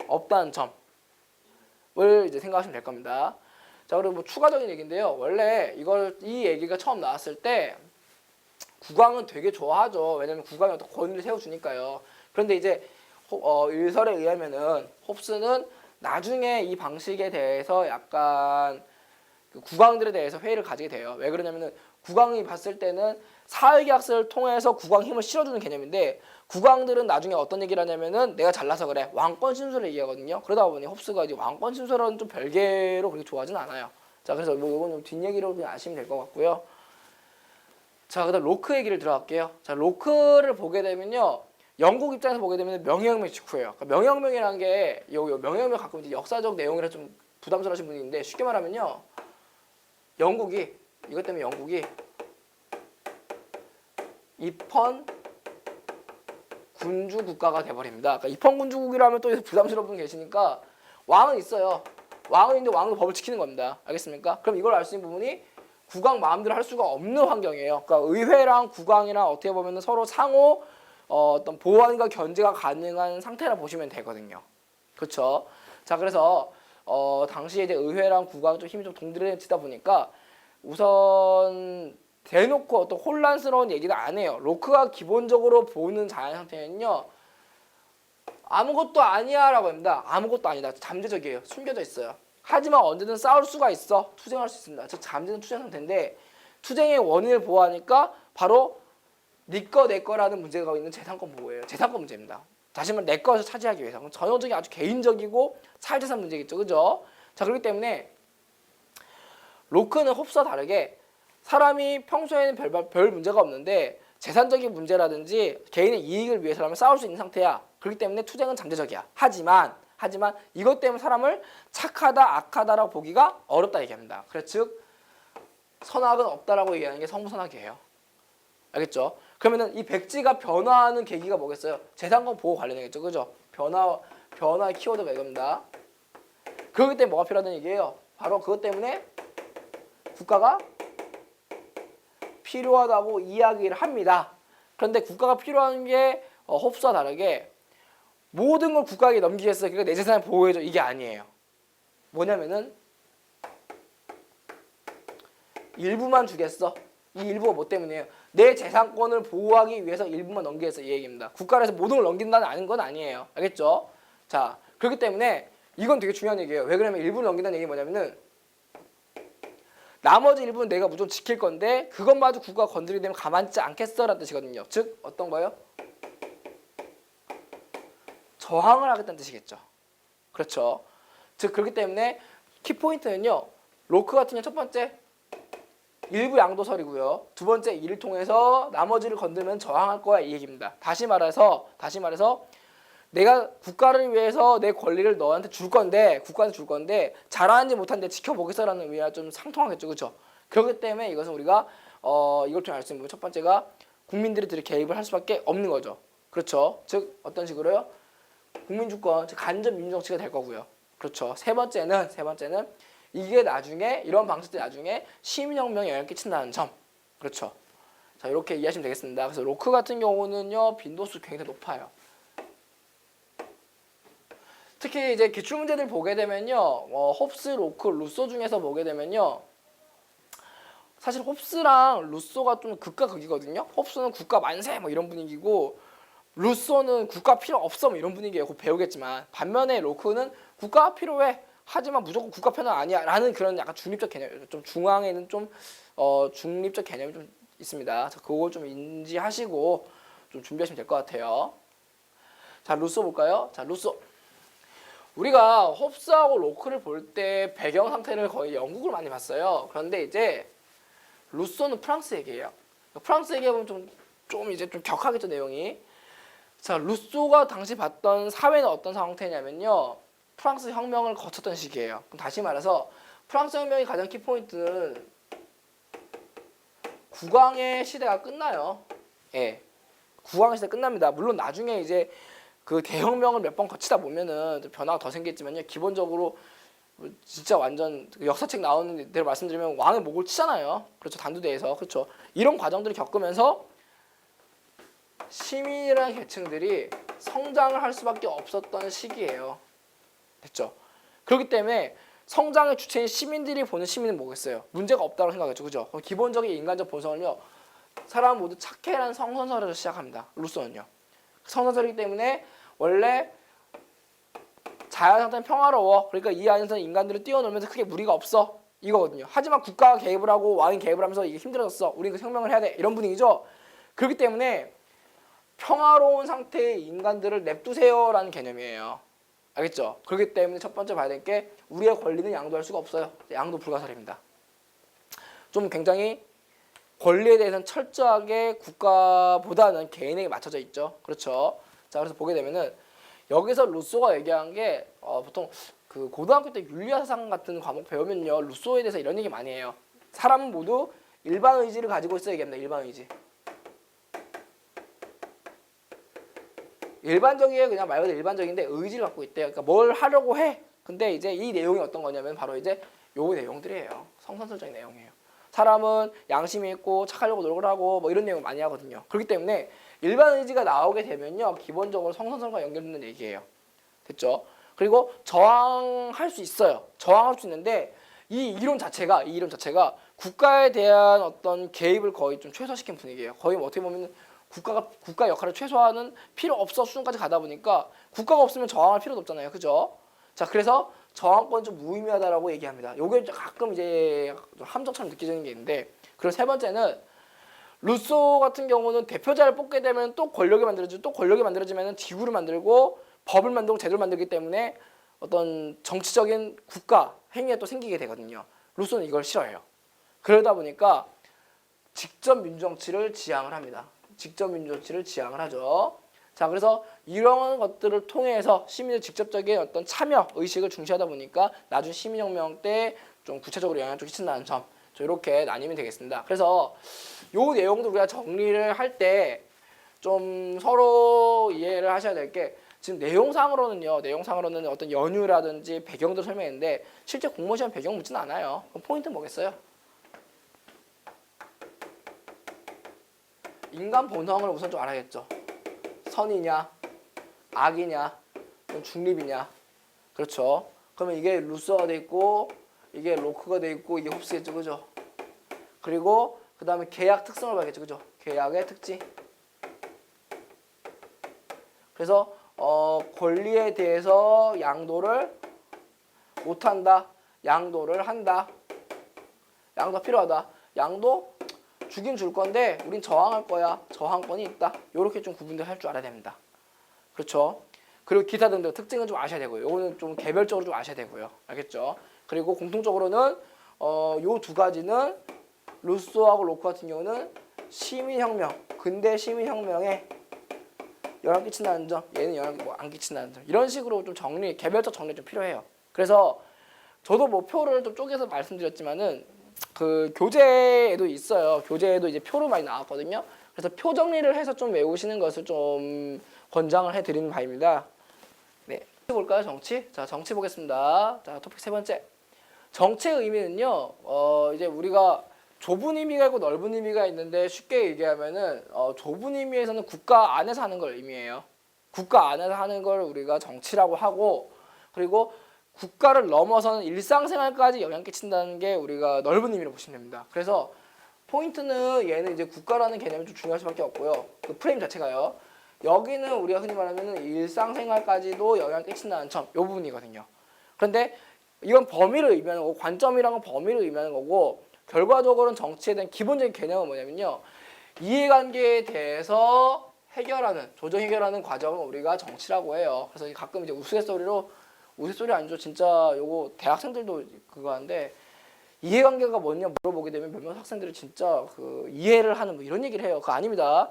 없다는 점을 이제 생각하시면 될 겁니다. 자, 그리고 뭐 추가적인 얘기인데요. 원래 이 얘기가 처음 나왔을 때 국왕은 되게 좋아하죠. 왜냐면 국왕이 어떤 권위를 세워주니까요. 그런데 이제 일설에 의하면은 홉스는 나중에 이 방식에 대해서 약간 그 국왕들에 대해서 회의를 가지게 돼요. 왜 그러냐면은 국왕이 봤을 때는 사회계약서를 통해서 국왕 힘을 실어주는 개념인데 국왕들은 나중에 어떤 얘기를 하냐면은 내가 잘나서 그래 왕권 신수를 얘기하거든요. 그러다 보니 홉스가 이제 왕권 신수는 좀 별개로 그렇게 좋아하진 않아요. 자, 그래서 뭐 이건 좀 뒷얘기로 그냥 아시면 될 것 같고요. 자, 그다음 로크 얘기를 들어갈게요. 자, 로크를 보게 되면요. 영국 입장에서 보게 되면 명예혁명 직후예요. 그러니까 명예혁명이라는 게 명예혁명 가끔 이제 역사적 내용이라 좀 부담스러우신 분이 있는데 쉽게 말하면요. 이것 때문에 영국이 입헌 군주 국가가 돼버립니다. 그러니까 입헌 군주국이라면 또 부담스러운 분 계시니까 왕은 있어요. 왕은 있는데 왕은 법을 지키는 겁니다. 알겠습니까? 그럼 이걸 알 수 있는 부분이 국왕 마음대로 할 수가 없는 환경이에요. 그러니까 의회랑 국왕이랑 어떻게 보면 서로 상호 어떤 보완과 견제가 가능한 상태라 보시면 되거든요. 그렇죠? 자, 그래서 당시에 이제 의회랑 국왕 좀 힘이 좀 동떨어지다 보니까 우선 대놓고 어떤 혼란스러운 얘기를 안 해요. 로크가 기본적으로 보는 자연 상태는요. 아무것도 아니야라고 합니다. 아무것도 아니다. 잠재적이에요. 숨겨져 있어요. 하지만 언제든 싸울 수가 있어. 투쟁할 수 있습니다. 즉 잠재는 투쟁 상태인데 투쟁의 원인을 보호하니까 바로 네 거 내 거라는 문제가 있는 재산권 보호예요. 재산권 문제입니다. 다시 말해 내 것을 차지하기 위해서. 전형적인 아주 개인적이고 사회재산 문제겠죠. 그죠? 자, 그렇기 때문에 로크는 홉스와 다르게 사람이 평소에는 별 문제가 없는데 재산적인 문제라든지 개인의 이익을 위해서라면 싸울 수 있는 상태야. 그렇기 때문에 투쟁은 잠재적이야. 하지만 이것 때문에 사람을 착하다 악하다라고 보기가 어렵다 얘기합니다. 그래서 즉 선악은 없다라고 얘기하는 게 성부선악이에요. 알겠죠? 그러면은 이 백지가 변화하는 계기가 뭐겠어요? 재산권 보호 관련이겠죠. 그죠? 변화의 키워드가 이겁니다. 그렇기 때문에 뭐가 필요하다는 얘기예요? 바로 그것 때문에 국가가 필요하다고 이야기를 합니다. 그런데 국가가 필요한 게 홉스와 다르게 모든 걸 국가에게 넘기겠어. 그러니까 내 재산을 보호해줘. 이게 아니에요. 뭐냐면은 일부만 주겠어. 이 일부가 뭐 때문이에요? 내 재산권을 보호하기 위해서 일부만 넘기겠어. 이 얘기입니다. 국가에서 모든 걸 넘긴다는 건 아니에요. 알겠죠? 자, 그렇기 때문에 이건 되게 중요한 얘기예요. 왜 그러냐면 일부를 넘긴다는 얘기 뭐냐면은 나머지 일부는 내가 무조건 지킬 건데 그것마저 국가가 건드리게 되면 가만히 있지 않겠어라는 뜻이거든요. 즉 어떤 거요? 저항을 하겠다는 뜻이겠죠. 그렇죠. 즉 그렇기 때문에 키포인트는요. 로크 같은 경우 첫 번째 일부 양도설이고요. 두 번째 이를 통해서 나머지를 건들면 저항할 거야 이 얘기입니다. 다시 말해서 내가 국가를 위해서 내 권리를 너한테 줄 건데 국가한테 줄 건데 잘하는지 못하는지 지켜보겠어라는 의미가 좀 상통하겠죠, 그렇죠? 그렇기 때문에 이것은 우리가 이걸 통해 알 수 있는 부분 첫 번째가 국민들이 개입을 할 수밖에 없는 거죠, 그렇죠? 즉 어떤 식으로요? 국민주권, 즉 간접 민주정치가 될 거고요, 그렇죠? 세 번째는 이게 나중에 이런 방식들이 나중에 시민혁명에 영향을 끼친다는 점, 그렇죠? 자 이렇게 이해하시면 되겠습니다. 그래서 로크 같은 경우는요 빈도수 굉장히 높아요. 특히 이제 기출문제들 보게 되면요, 홉스, 로크, 루소 중에서 보게 되면요, 사실 홉스랑 루소가 좀 극과 극이거든요. 홉스는 국가 만세 뭐 이런 분위기고, 루소는 국가 필요 없어 뭐 이런 분위기예요. 곧 배우겠지만 반면에 로크는 국가 필요해 하지만 무조건 국가 편은 아니야라는 그런 약간 중립적 개념, 좀 중앙에는 좀 중립적 개념이 좀 있습니다. 자, 그걸 좀 인지하시고 좀 준비하시면 될 것 같아요. 자, 루소 볼까요? 자, 루소. 우리가 홉스하고 로크를 볼 때 배경 상태를 거의 영국을 많이 봤어요. 그런데 이제 루소는 프랑스 얘기예요. 프랑스 얘기하면 좀 이제 좀 격하겠죠 내용이. 자, 루소가 당시 봤던 사회는 어떤 상태냐면요, 프랑스 혁명을 거쳤던 시기예요. 그럼 다시 말해서 프랑스 혁명의 가장 키포인트는 국왕의 시대가 끝나요. 예, 국왕의 시대 끝납니다. 물론 나중에 이제 그 대혁명을 몇 번 거치다 보면은 변화가 더 생겼지만요. 기본적으로 진짜 완전 역사책 나오는 대로 말씀드리면 왕의 목을 치잖아요. 그렇죠. 단두대에서. 그렇죠. 이런 과정들을 겪으면서 시민이라는 계층들이 성장을 할 수밖에 없었던 시기예요. 됐죠. 그렇기 때문에 성장의 주체인 시민들이 보는 시민은 뭐겠어요? 문제가 없다고 생각했죠. 그죠? 그럼 기본적인 인간적 본성을요, 사람 모두 착해라는 성선설에서 시작합니다. 루소는요. 성선설이기 때문에 원래 자연 상태는 평화로워. 그러니까 이 안에서 인간들을 뛰어놀면서 크게 무리가 없어. 이거거든요. 하지만 국가가 개입을 하고 왕이 개입을 하면서 이게 힘들어졌어. 우리는 그 혁명을 해야 돼. 이런 분위기죠. 그렇기 때문에 평화로운 상태의 인간들을 냅두세요라는 개념이에요. 알겠죠? 그렇기 때문에 첫 번째 봐야 될 게 우리의 권리는 양도할 수가 없어요. 양도 불가사리입니다. 좀 굉장히 권리에 대해서는 철저하게 국가보다는 개인에게 맞춰져 있죠. 그렇죠? 자, 그래서 보게 되면은 여기서 루소가 얘기한 게 보통 그 고등학교 때 윤리사상 같은 과목 배우면요, 루소에 대해서 이런 얘기 많이 해요. 사람은 모두 일반 의지를 가지고 있어야 얘기합니다. 일반 의지. 일반적이에요. 그냥 말 그대로 일반적인데 의지를 갖고 있대요. 그러니까 뭘 하려고 해. 근데 이제 이 내용이 어떤 거냐면 바로 이제 요 내용들이에요. 성선설적인 내용이에요. 사람은 양심이 있고 착하려고 노력을 하고 뭐 이런 내용을 많이 하거든요. 그렇기 때문에 일반 의지가 나오게 되면요, 기본적으로 성선설과 연결되는 얘기예요. 됐죠? 그리고 저항할 수 있어요. 저항할 수 있는데 이 이론 자체가 국가에 대한 어떤 개입을 거의 좀 최소화시킨 분위기예요. 거의 뭐 어떻게 보면 국가 역할을 최소화하는 필요 없어 수준까지 가다 보니까 국가가 없으면 저항할 필요도 없잖아요. 그죠? 자, 그래서 저항권 좀 무의미하다라고 얘기합니다. 요게 가끔 이제 함정처럼 느껴지는 게 있는데, 그리고 세 번째는 루소 같은 경우는 대표자를 뽑게 되면 또 권력이 만들어지면 지구를 만들고 법을 만들고 제도를 만들기 때문에 어떤 정치적인 국가 행위가 또 생기게 되거든요. 루소는 이걸 싫어해요. 그러다 보니까 직접 민주정치를 지향을 합니다. 직접 민주정치를 지향을 하죠. 자, 그래서 이런 것들을 통해서 시민의 직접적인 어떤 참여 의식을 중시하다 보니까 나중 시민혁명 때 좀 구체적으로 영향을 좀 끼친다는 점, 이렇게 나뉘면 되겠습니다. 그래서 요 내용도 우리가 정리를 할 때 좀 서로 이해를 하셔야 될 게, 지금 내용상으로는 어떤 연유라든지 배경도 설명했는데 실제 공무원 시험 배경 묻지는 않아요. 그럼 포인트는 뭐겠어요? 인간 본성을 우선 좀 알아야겠죠. 선이냐, 악이냐, 중립이냐. 그렇죠. 그러면 이게 루소가 돼 있고, 이게 로크가 돼 있고, 이게 홉스겠죠, 그죠? 그리고 그 다음에 계약 특성을 봐야겠죠, 그죠? 계약의 특징. 그래서 권리에 대해서 양도를 못한다, 양도를 한다. 양도가 필요하다. 양도 주긴 줄 건데 우린 저항할 거야. 저항권이 있다. 이렇게 좀 구분을 할 줄 알아야 됩니다. 그렇죠? 그리고 기타 등등 특징은 좀 아셔야 되고요. 이거는 좀 개별적으로 좀 아셔야 되고요. 알겠죠? 그리고 공통적으로는 요 두 가지는 루소하고 로크 같은 경우는 시민혁명, 근대 시민혁명에 영향 끼친다는 점, 얘는 영향 안 끼친다는 점, 이런 식으로 좀 개별적 정리 좀 필요해요. 그래서 저도 뭐 표를 좀 쪼개서 말씀드렸지만은 그 교재에도 있어요. 교재에도 이제 표로 많이 나왔거든요. 그래서 표 정리를 해서 좀 외우시는 것을 좀 권장을 해드리는 바입니다. 네, 볼까요? 정치. 자, 정치 보겠습니다. 자, 토픽 세 번째. 정치의 의미는요. 이제 우리가 좁은 의미가 있고 넓은 의미가 있는데 쉽게 얘기하면은 좁은 의미에서는 국가 안에서 하는 걸 의미해요. 국가 안에서 하는 걸 우리가 정치라고 하고, 그리고 국가를 넘어서는 일상생활까지 영향 끼친다는 게 우리가 넓은 의미로 보시면 됩니다. 그래서 포인트는 얘는 이제 국가라는 개념이 좀 중요할 수밖에 없고요. 그 프레임 자체가요. 여기는 우리가 흔히 말하면 일상생활까지도 영향 끼친다는 점, 이 부분이거든요. 그런데 이건 범위를 의미하는 거고, 관점이란 건 범위를 의미하는 거고, 결과적으로는 정치에 대한 기본적인 개념은 뭐냐면요. 이해관계에 대해서 조정 해결하는 과정을 우리가 정치라고 해요. 그래서 가끔 이제 우스갯소리 아니죠. 진짜 요거 대학생들도 그거 하는데, 이해관계가 뭐냐 물어보게 되면 몇몇 학생들이 진짜 그 이해를 하는 뭐 이런 얘기를 해요. 그거 아닙니다.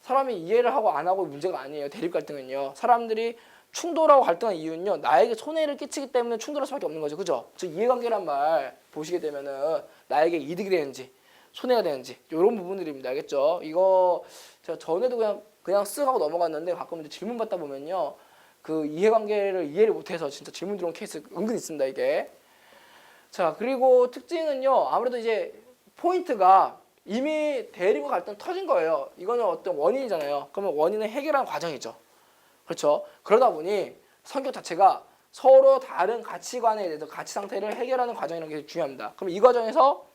사람이 이해를 하고 안 하고 문제가 아니에요. 대립 갈등은요. 사람들이 충돌하고 갈등한 이유는요. 나에게 손해를 끼치기 때문에 충돌할 수밖에 없는 거죠. 그죠? 즉 이해관계란 말 보시게 되면은 나에게 이득이 되는지 손해가 되는지 이런 부분들입니다. 알겠죠? 이거 제가 전에도 그냥 쓱 하고 넘어갔는데 가끔 이제 질문 받다 보면요. 그 이해관계를 이해를 못해서 진짜 질문 들어온 케이스 은근 있습니다. 이게. 자, 그리고 특징은요. 아무래도 이제 포인트가 이미 대립과 갈등 터진 거예요. 이거는 어떤 원인이잖아요. 그러면 원인은 해결하는 과정이죠. 그렇죠? 그러다 보니 성격 자체가 서로 다른 가치관에 대해서 가치 상태를 해결하는 과정이라는 게 중요합니다. 그럼 이 과정에서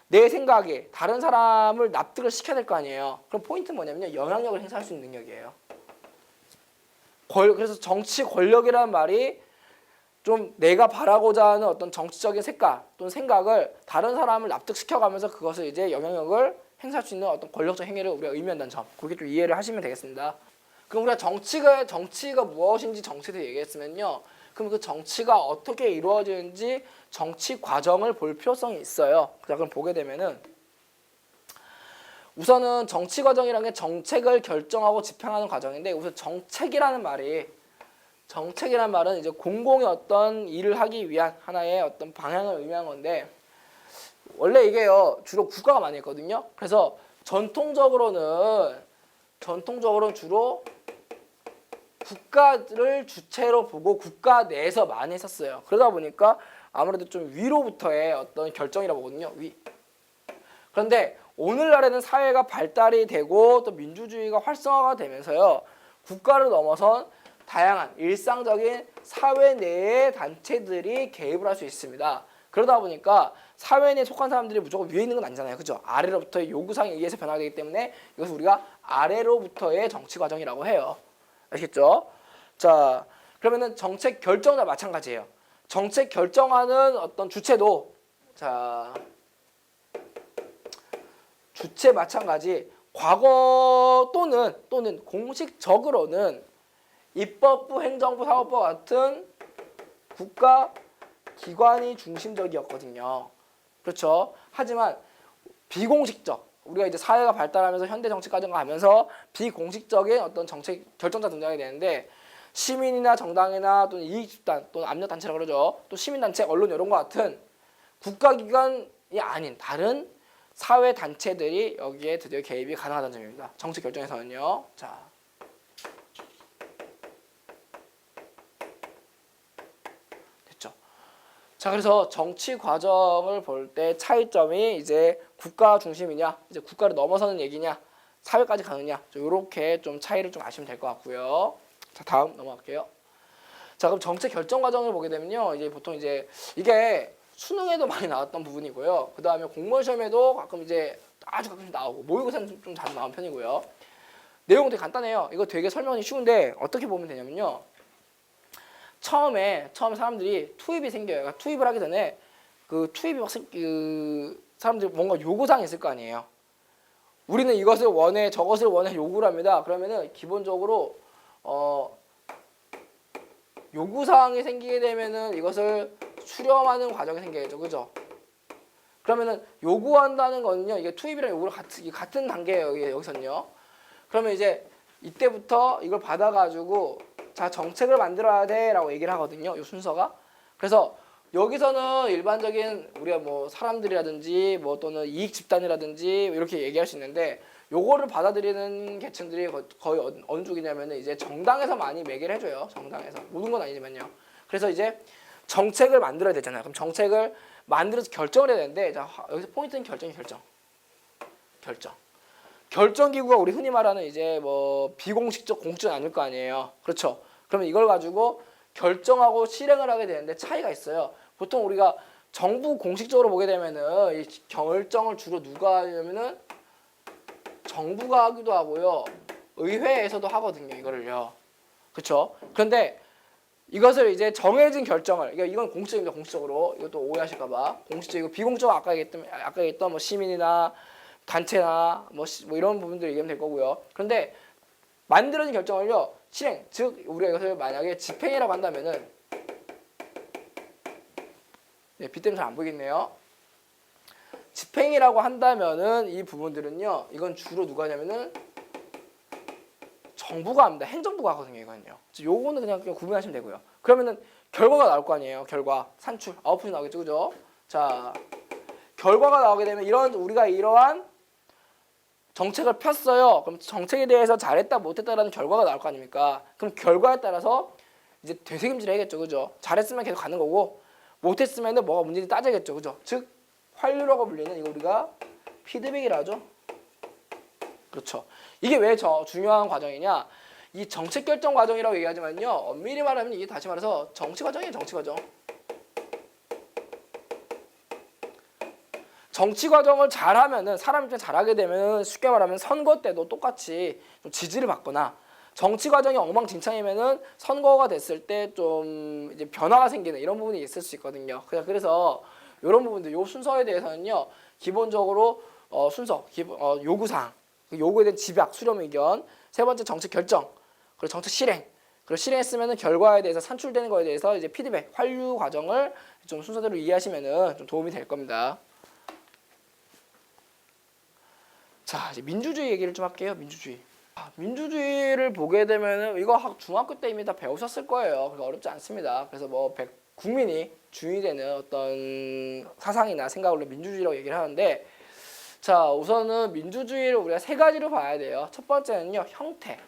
내 생각에 다른 사람을 납득을 시켜야 될 거 아니에요. 그럼 포인트는 뭐냐면요. 영향력을 행사할 수 있는 능력이에요. 그래서 정치 권력이라는 말이 좀 내가 바라고자 하는 어떤 정치적인 색깔 또는 생각을 다른 사람을 납득시켜가면서 그것을 이제 영향력을 행사할 수 있는 어떤 권력적 행위를 우리가 의미한다는 점, 그렇게 좀 이해를 하시면 되겠습니다. 그럼 우리가 정치가 무엇인지 정치에서 얘기했으면요. 그럼 그 정치가 어떻게 이루어지는지 정치 과정을 볼 필요성이 있어요. 자, 그럼 보게 되면은 우선은 정치 과정이라는 게 정책을 결정하고 집행하는 과정인데, 우선 정책이라는 말은 이제 공공의 어떤 일을 하기 위한 하나의 어떤 방향을 의미한 건데, 원래 이게요 주로 국가가 많이 했거든요. 그래서 전통적으로는 주로 국가를 주체로 보고 국가 내에서 많이 했었어요. 그러다 보니까 아무래도 좀 위로부터의 어떤 결정이라고 보거든요. 그런데 오늘날에는 사회가 발달이 되고 또 민주주의가 활성화가 되면서요. 국가를 넘어선 다양한 일상적인 사회 내의 단체들이 개입을 할 수 있습니다. 그러다 보니까 사회 내에 속한 사람들이 무조건 위에 있는 건 아니잖아요. 그죠? 아래로부터의 요구사항에 의해서 변화되기 때문에 이것을 우리가 아래로부터의 정치 과정이라고 해요. 아시겠죠? 자, 그러면은 정책 결정자 마찬가지예요. 정책 결정하는 어떤 주체도, 자, 주체 마찬가지. 과거 또는 공식적으로는 입법부, 행정부, 사법부 같은 국가 기관이 중심적이었거든요. 그렇죠? 하지만 비공식적, 우리가 이제 사회가 발달하면서 현대 정치 과정을 가면서 비공식적인 어떤 정책 결정자 등장이 되는데, 시민이나 정당이나 또는 이익집단 또는 압력단체라고 그러죠. 또 시민단체, 언론 이런 것 같은 국가기관이 아닌 다른 사회단체들이 여기에 드디어 개입이 가능하다는 점입니다. 정책 결정에서는요. 자, 됐죠. 자, 그래서 정치 과정을 볼 때 차이점이 이제 국가 중심이냐, 이제 국가를 넘어서는 얘기냐, 사회까지 가느냐, 이렇게 좀 차이를 좀 아시면 될 것 같고요. 자, 다음 넘어갈게요. 자, 그럼 정책 결정 과정을 보게 되면요, 이제 보통 이제 이게 수능에도 많이 나왔던 부분이고요. 그 다음에 공무원 시험에도 가끔 이제 아주 가끔씩 나오고, 모의고사는 좀 자주 나온 편이고요. 내용은 되게 간단해요. 이거 되게 설명이 쉬운데 어떻게 보면 되냐면요. 처음에 사람들이 투입이 생겨요. 그러니까 투입을 하기 전에 그 투입이 사람들이 뭔가 요구사항이 있을 거 아니에요. 우리는 이것을 원해, 저것을 원해 요구를 합니다. 그러면은 기본적으로 요구사항이 생기게 되면은 이것을 수렴하는 과정이 생겨야죠. 그죠? 그러면은 요구한다는 거는요. 이게 투입이랑 요구랑 같은 단계예요. 여기서는요. 그러면 이제 이때부터 이걸 받아가지고 자 정책을 만들어야 돼라고 얘기를 하거든요. 이 순서가. 그래서 여기서는 일반적인 우리가 뭐 사람들이라든지 뭐 또는 이익 집단이라든지 이렇게 얘기할 수 있는데 요거를 받아들이는 계층들이 거의 어느 쪽이냐면은 이제 정당에서 많이 매개를 해줘요. 정당에서 모든 건 아니지만요. 그래서 이제 정책을 만들어야 되잖아요. 그럼 정책을 만들어서 결정을 해야 되는데 자 여기서 포인트는 결정. 결정 기구가 우리 흔히 말하는 이제 뭐 비공식적 공식은 아닐 거 아니에요. 그렇죠? 그러면 이걸 가지고 결정하고 실행을 하게 되는데 차이가 있어요. 보통 우리가 정부 공식적으로 보게 되면은 이 결정을 주로 누가 하냐면은 정부가 하기도 하고요. 의회에서도 하거든요. 이거를요. 그렇죠? 그런데 이것을 이제 정해진 결정을 이건 공식적입니다. 공식적으로 이것도 오해하실까봐 공식적이고 비공식적으로 아까 얘기했던 뭐 시민이나 단체나 뭐 이런 부분들 얘기하면 될 거고요. 그런데 만들어진 결정을요 실행, 즉 우리가 이것을 만약에 집행이라고 한다면은 빛 때문에 잘 안 보이겠네요. 집행이라고 한다면은 이 부분들은요 이건 주로 누가 하냐면은 정부가 합니다. 행정부가 하거든요. 이거는요. 요거는 그냥 구분하시면 되고요. 그러면은 결과가 나올 거 아니에요. 결과 산출 아웃풋이 나오겠죠, 그죠? 자 결과가 나오게 되면 우리가 이러한 정책을 폈어요. 그럼 정책에 대해서 잘했다 못했다라는 결과가 나올 거 아닙니까? 그럼 결과에 따라서 이제 되새김질 해야겠죠, 그죠? 잘했으면 계속 가는 거고 못했으면은 뭐가 문제인지 따져야겠죠, 그죠? 즉 활류라고 불리는 이거 우리가 피드백이라 하죠. 그렇죠. 이게 왜 중요한 과정이냐? 이 정책 결정 과정이라고 얘기하지만요. 엄밀히 말하면 이게 다시 말해서 정치 과정이에요, 정치 과정. 정치 과정을 잘하면은 사람 입장에 잘하게 되면 쉽게 말하면 선거 때도 똑같이 좀 지지를 받거나 정치 과정이 엉망진창이면은 선거가 됐을 때 좀 이제 변화가 생기는 이런 부분이 있을 수 있거든요. 그래서 이런 부분들, 요 순서에 대해서는요 기본적으로 순서, 요구사항, 요구에 대한 집약, 수렴 의견, 세 번째 정책 결정, 그리고 정책 실행, 그리고 실행했으면은 결과에 대해서 산출되는 거에 대해서 이제 피드백, 환류 과정을 좀 순서대로 이해하시면은 좀 도움이 될 겁니다. 자, 이제 민주주의 얘기를 좀 할게요. 민주주의를 보게 되면은 이거 중학교 때 이미 다 배우셨을 거예요. 그래서 어렵지 않습니다. 그래서 뭐 국민이 주인이 되는 어떤 사상이나 생각으로 민주주의라고 얘기를 하는데 자, 우선은 민주주의를 우리가 세 가지로 봐야 돼요. 첫 번째는요, 형태,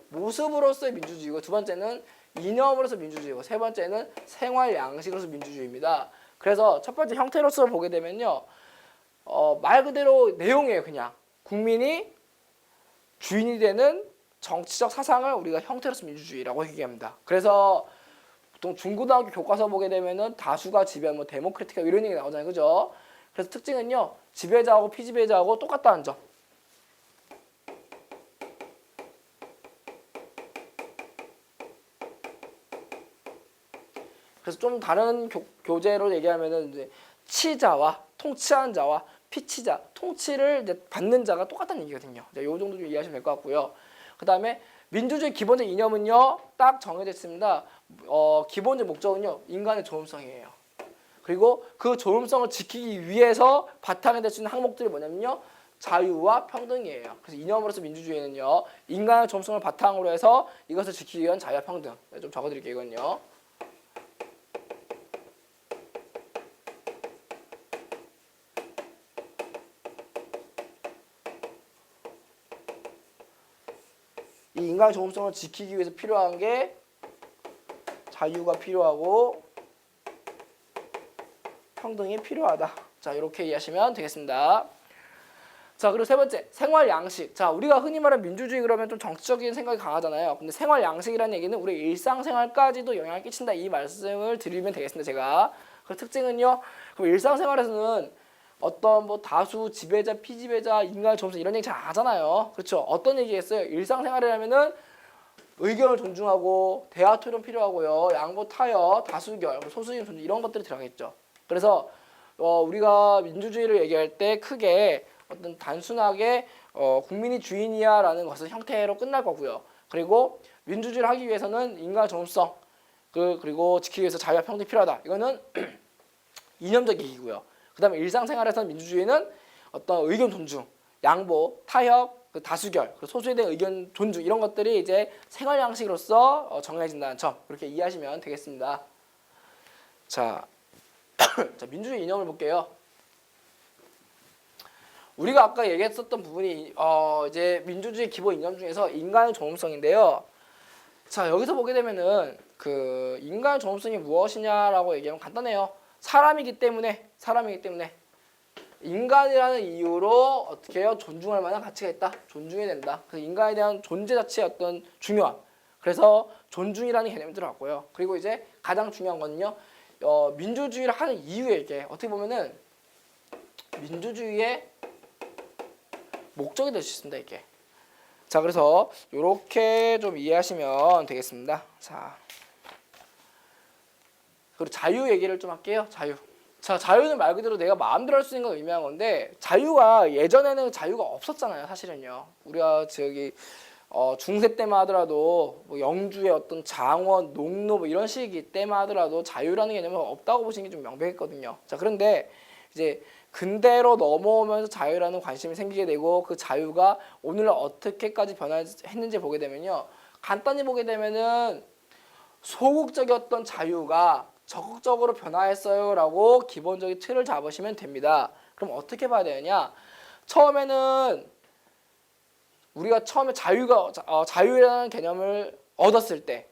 모습으로서의 민주주의고 두 번째는 이념으로서 민주주의고 세 번째는 생활 양식으로서 민주주의입니다. 그래서 첫 번째 형태로서 보게 되면요, 말 그대로 내용이에요. 그냥 국민이 주인이 되는 정치적 사상을 우리가 형태로서 민주주의라고 얘기합니다. 그래서 보통 중고등학교 교과서 보게 되면은 다수가 지배하는 뭐 데모크래티카 이런 얘기 나오잖아요, 그죠? 그래서 특징은요, 지배자하고 피지배자하고 똑같다는 점. 그래서 좀 다른 교재로 얘기하면은 이제 치자와 통치하는 자와 피치자, 통치를 이제 받는 자가 똑같다는 얘기거든요. 이 정도 좀 이해하시면 될 것 같고요. 그 다음에 민주주의 기본적 이념은요, 딱 정해져 있습니다. 기본적 목적은요, 인간의 존엄성이에요. 그리고 그 존엄성을 지키기 위해서 바탕에 될 수 있는 항목들이 뭐냐면요, 자유와 평등이에요. 그래서 이념으로서 민주주의는요, 인간의 존엄성을 바탕으로 해서 이것을 지키기 위한 자유와 평등. 좀 적어드릴게요, 이건요. 이 인간의 존엄성을 지키기 위해서 필요한 게 자유가 필요하고 평등이 필요하다. 자, 이렇게 이해하시면 되겠습니다. 자, 그리고 세 번째, 생활 양식. 자, 우리가 흔히 말하는 민주주의 그러면 좀 정치적인 생각이 강하잖아요. 근데 생활 양식이라는 얘기는 우리 일상생활까지도 영향을 끼친다. 이 말씀을 드리면 되겠습니다, 제가. 그 특징은요, 그럼 일상생활에서는 어떤 뭐 다수, 지배자, 피지배자, 인간의 존엄성 이런 얘기 잘 안 하잖아요. 그렇죠? 어떤 얘기했어요? 일상생활이라면은 의견을 존중하고 대화 토론 필요하고요. 양보 타협, 다수결, 소수의견 존중 이런 것들이 들어가겠죠. 그래서 우리가 민주주의를 얘기할 때 크게 어떤 단순하게 국민이 주인이야라는 것은 형태로 끝날 거고요. 그리고 민주주의를 하기 위해서는 인간의 존엄성 그리고 지키기 위해서 자유와 평등이 필요하다. 이거는 이념적 얘기고요. 그다음에 일상생활에서는 민주주의는 어떤 의견 존중, 양보, 타협, 그 다수결, 그 소수에 대한 의견 존중 이런 것들이 이제 생활 양식으로서 정해진다는 점 그렇게 이해하시면 되겠습니다. 자, 자 민주주의 이념을 볼게요. 우리가 아까 얘기했었던 부분이 이제 민주주의 기본 이념 중에서 인간의 존엄성인데요. 자 여기서 보게 되면은 그 인간의 존엄성이 무엇이냐라고 얘기하면 간단해요. 사람이기 때문에 인간이라는 이유로 어떻게 해요? 존중할 만한 가치가 있다. 존중해야 된다. 그 인간에 대한 존재 자체의 어떤 중요함. 그래서 존중이라는 개념이 들어갔고요. 그리고 이제 가장 중요한 거는요. 민주주의를 하는 이유에 이게 어떻게 보면은 민주주의의 목적이 될 수 있습니다. 이게. 자 그래서 이렇게 좀 이해하시면 되겠습니다. 자 그리고 자유 얘기를 좀 할게요. 자유. 자 자유는 말 그대로 내가 마음대로 할 수 있는 걸 의미하는 건데 자유가 예전에는 자유가 없었잖아요. 사실은요. 우리가 저기 중세 때만 하더라도 뭐 영주의 어떤 장원, 농노 뭐 이런 시기 때만 하더라도 자유라는 개념은 없다고 보시는 게 좀 명백했거든요. 자 그런데 이제 근대로 넘어오면서 자유라는 관심이 생기게 되고 그 자유가 오늘날 어떻게까지 변화했는지 보게 되면요. 간단히 보게 되면은 소극적이었던 자유가 적극적으로 변화했어요라고 기본적인 틀을 잡으시면 됩니다. 그럼 어떻게 봐야 되느냐? 처음에는 우리가 처음에 자유라는 개념을 얻었을 때,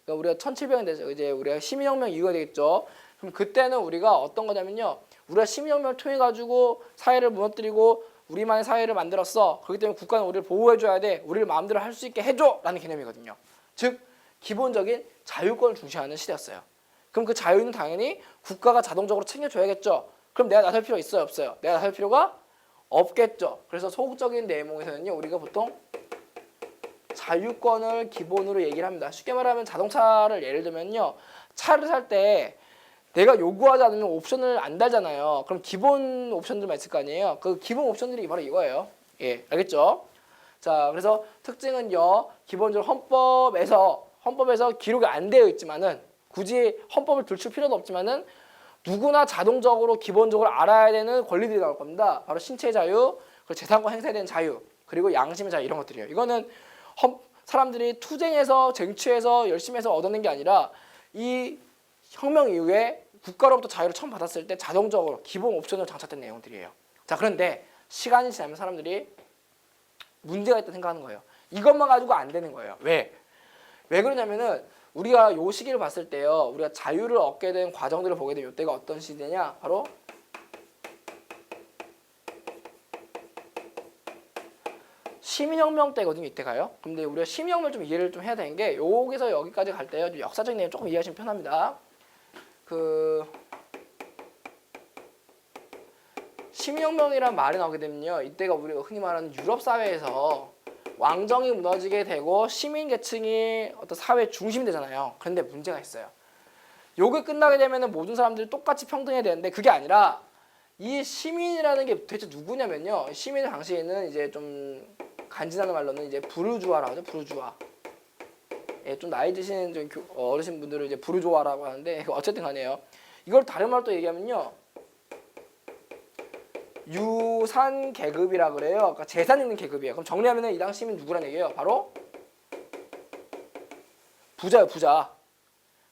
그러니까 우리가 1700년대 이제 우리가 시민혁명 이후가 되겠죠. 그럼 그때는 우리가 어떤 거냐면요, 우리가 시민혁명을 통해 가지고 사회를 무너뜨리고 우리만의 사회를 만들었어. 그렇기 때문에 국가는 우리를 보호해줘야 돼. 우리를 마음대로 할 수 있게 해줘라는 개념이거든요. 즉 기본적인 자유권을 중시하는 시대였어요. 그럼 그 자유는 당연히 국가가 자동적으로 챙겨줘야겠죠. 그럼 내가 나설 필요 있어요, 없어요? 내가 나설 필요가 없겠죠. 그래서 소극적인 내용에서는요, 우리가 보통 자유권을 기본으로 얘기를 합니다. 쉽게 말하면 자동차를 예를 들면요, 차를 살 때 내가 요구하지 않으면 옵션을 안 달잖아요. 그럼 기본 옵션들만 있을 거 아니에요. 그 기본 옵션들이 바로 이거예요. 예, 알겠죠? 자, 그래서 특징은요, 기본적으로 헌법에서 기록이 안 되어 있지만은 굳이 헌법을 들출 필요도 없지만은 누구나 자동적으로 기본적으로 알아야 되는 권리들이 나올 겁니다. 바로 신체 자유, 그리고 재산권 행사에 대한 자유, 그리고 양심의 자유 이런 것들이에요. 이거는 사람들이 투쟁해서 쟁취해서 열심히 해서 얻어낸 게 아니라 이 혁명 이후에 국가로부터 자유를 처음 받았을 때 자동적으로 기본 옵션으로 장착된 내용들이에요. 자 그런데 시간이 지나면 사람들이 문제가 있다 생각하는 거예요. 이것만 가지고 안 되는 거예요. 왜 그러냐면은 우리가 요 시기를 봤을 때요, 우리가 자유를 얻게 된 과정들을 보게 되면 이때가 어떤 시대냐? 바로 시민혁명 때거든요. 이때가요. 근데 우리가 시민혁명을 좀 이해를 좀 해야 되는 게 여기서 여기까지 갈 때요, 좀 역사적인 내용 조금 이해하시면 편합니다. 그 시민혁명이란 말이 나오게 되면요, 이때가 우리가 흔히 말하는 유럽 사회에서 왕정이 무너지게 되고 시민 계층이 어떤 사회 중심이 되잖아요. 그런데 문제가 있어요. 요게 끝나게 되면은 모든 사람들이 똑같이 평등해야 되는데 그게 아니라 이 시민이라는 게 대체 누구냐면요. 시민의 당시에는 이제 좀 간지나는 말로는 이제 부르주아라고 하죠. 부르주아. 예, 좀 나이 드신 좀 어르신 분들은 이제 부르주아라고 하는데 어쨌든 간에요. 이걸 다른 말로 또 얘기하면요, 유산 계급이라 그래요. 그러니까 재산 있는 계급이에요. 그럼 정리하면은 이 당시 시민 누구란 얘기예요? 바로 부자예요, 부자.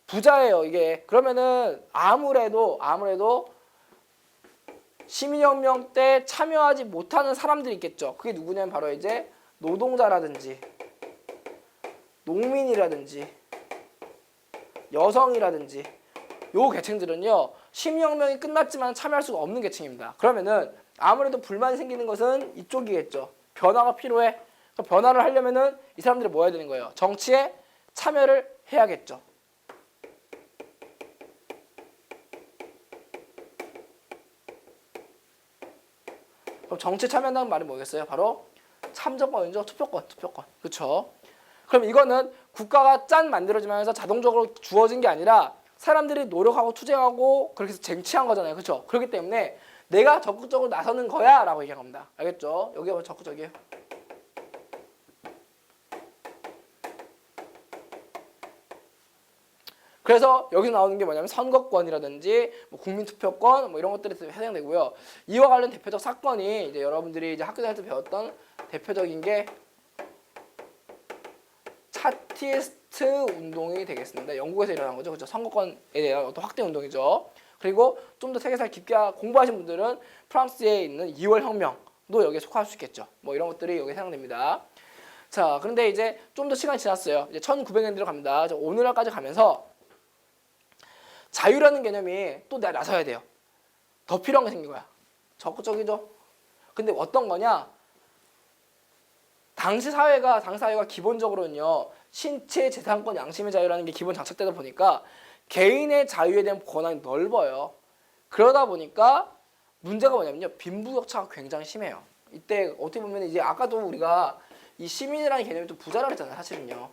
부자예요, 이게. 그러면은 아무래도 시민혁명 때 참여하지 못하는 사람들이 있겠죠. 그게 누구냐면 바로 이제 노동자라든지 농민이라든지 여성이라든지 요 계층들은요, 시민혁명이 끝났지만 참여할 수가 없는 계층입니다. 그러면은 아무래도 불만이 생기는 것은 이쪽이겠죠. 변화가 필요해. 그럼 변화를 하려면은 이 사람들이 뭐 해야 되는 거예요? 정치에 참여를 해야겠죠. 그럼 정치에 참여한다는 말이 뭐겠어요? 바로 참정권이죠. 투표권. 그렇죠? 그럼 이거는 국가가 짠 만들어지면서 자동적으로 주어진 게 아니라 사람들이 노력하고 투쟁하고 그렇게 해서 쟁취한 거잖아요. 그렇죠? 그렇기 때문에 내가 적극적으로 나서는 거야 라고 얘기한 겁니다. 알겠죠? 여기가 뭐 적극적이에요. 그래서 여기서 나오는 게 뭐냐면 선거권이라든지 뭐 국민투표권 뭐 이런 것들이 해당되고요. 이와 관련 대표적 사건이 이제 여러분들이 이제 학교 다닐 때 배웠던 대표적인 게 차티스트 운동이 되겠습니다. 영국에서 일어난 거죠. 그렇죠? 선거권에 대한 어떤 확대 운동이죠. 그리고 좀 더 세계사를 깊게 공부하신 분들은 프랑스에 있는 2월 혁명도 여기에 속할 수 있겠죠. 뭐 이런 것들이 여기에 해당됩니다. 자, 그런데 이제 좀 더 시간이 지났어요. 이제 1900년대로 갑니다. 오늘날까지 가면서 자유라는 개념이 또 나서야 돼요. 더 필요한 게 생긴 거야. 적극적이죠. 근데 어떤 거냐? 당시 사회가 기본적으로는요, 신체, 재산권, 양심의 자유라는 게 기본 장착되다 보니까 개인의 자유에 대한 권한이 넓어요. 그러다 보니까 문제가 뭐냐면요, 빈부격차가 굉장히 심해요. 이때 어떻게 보면 이제 아까도 우리가 이 시민이라는 개념이 또 부자라 그랬잖아요, 사실은요.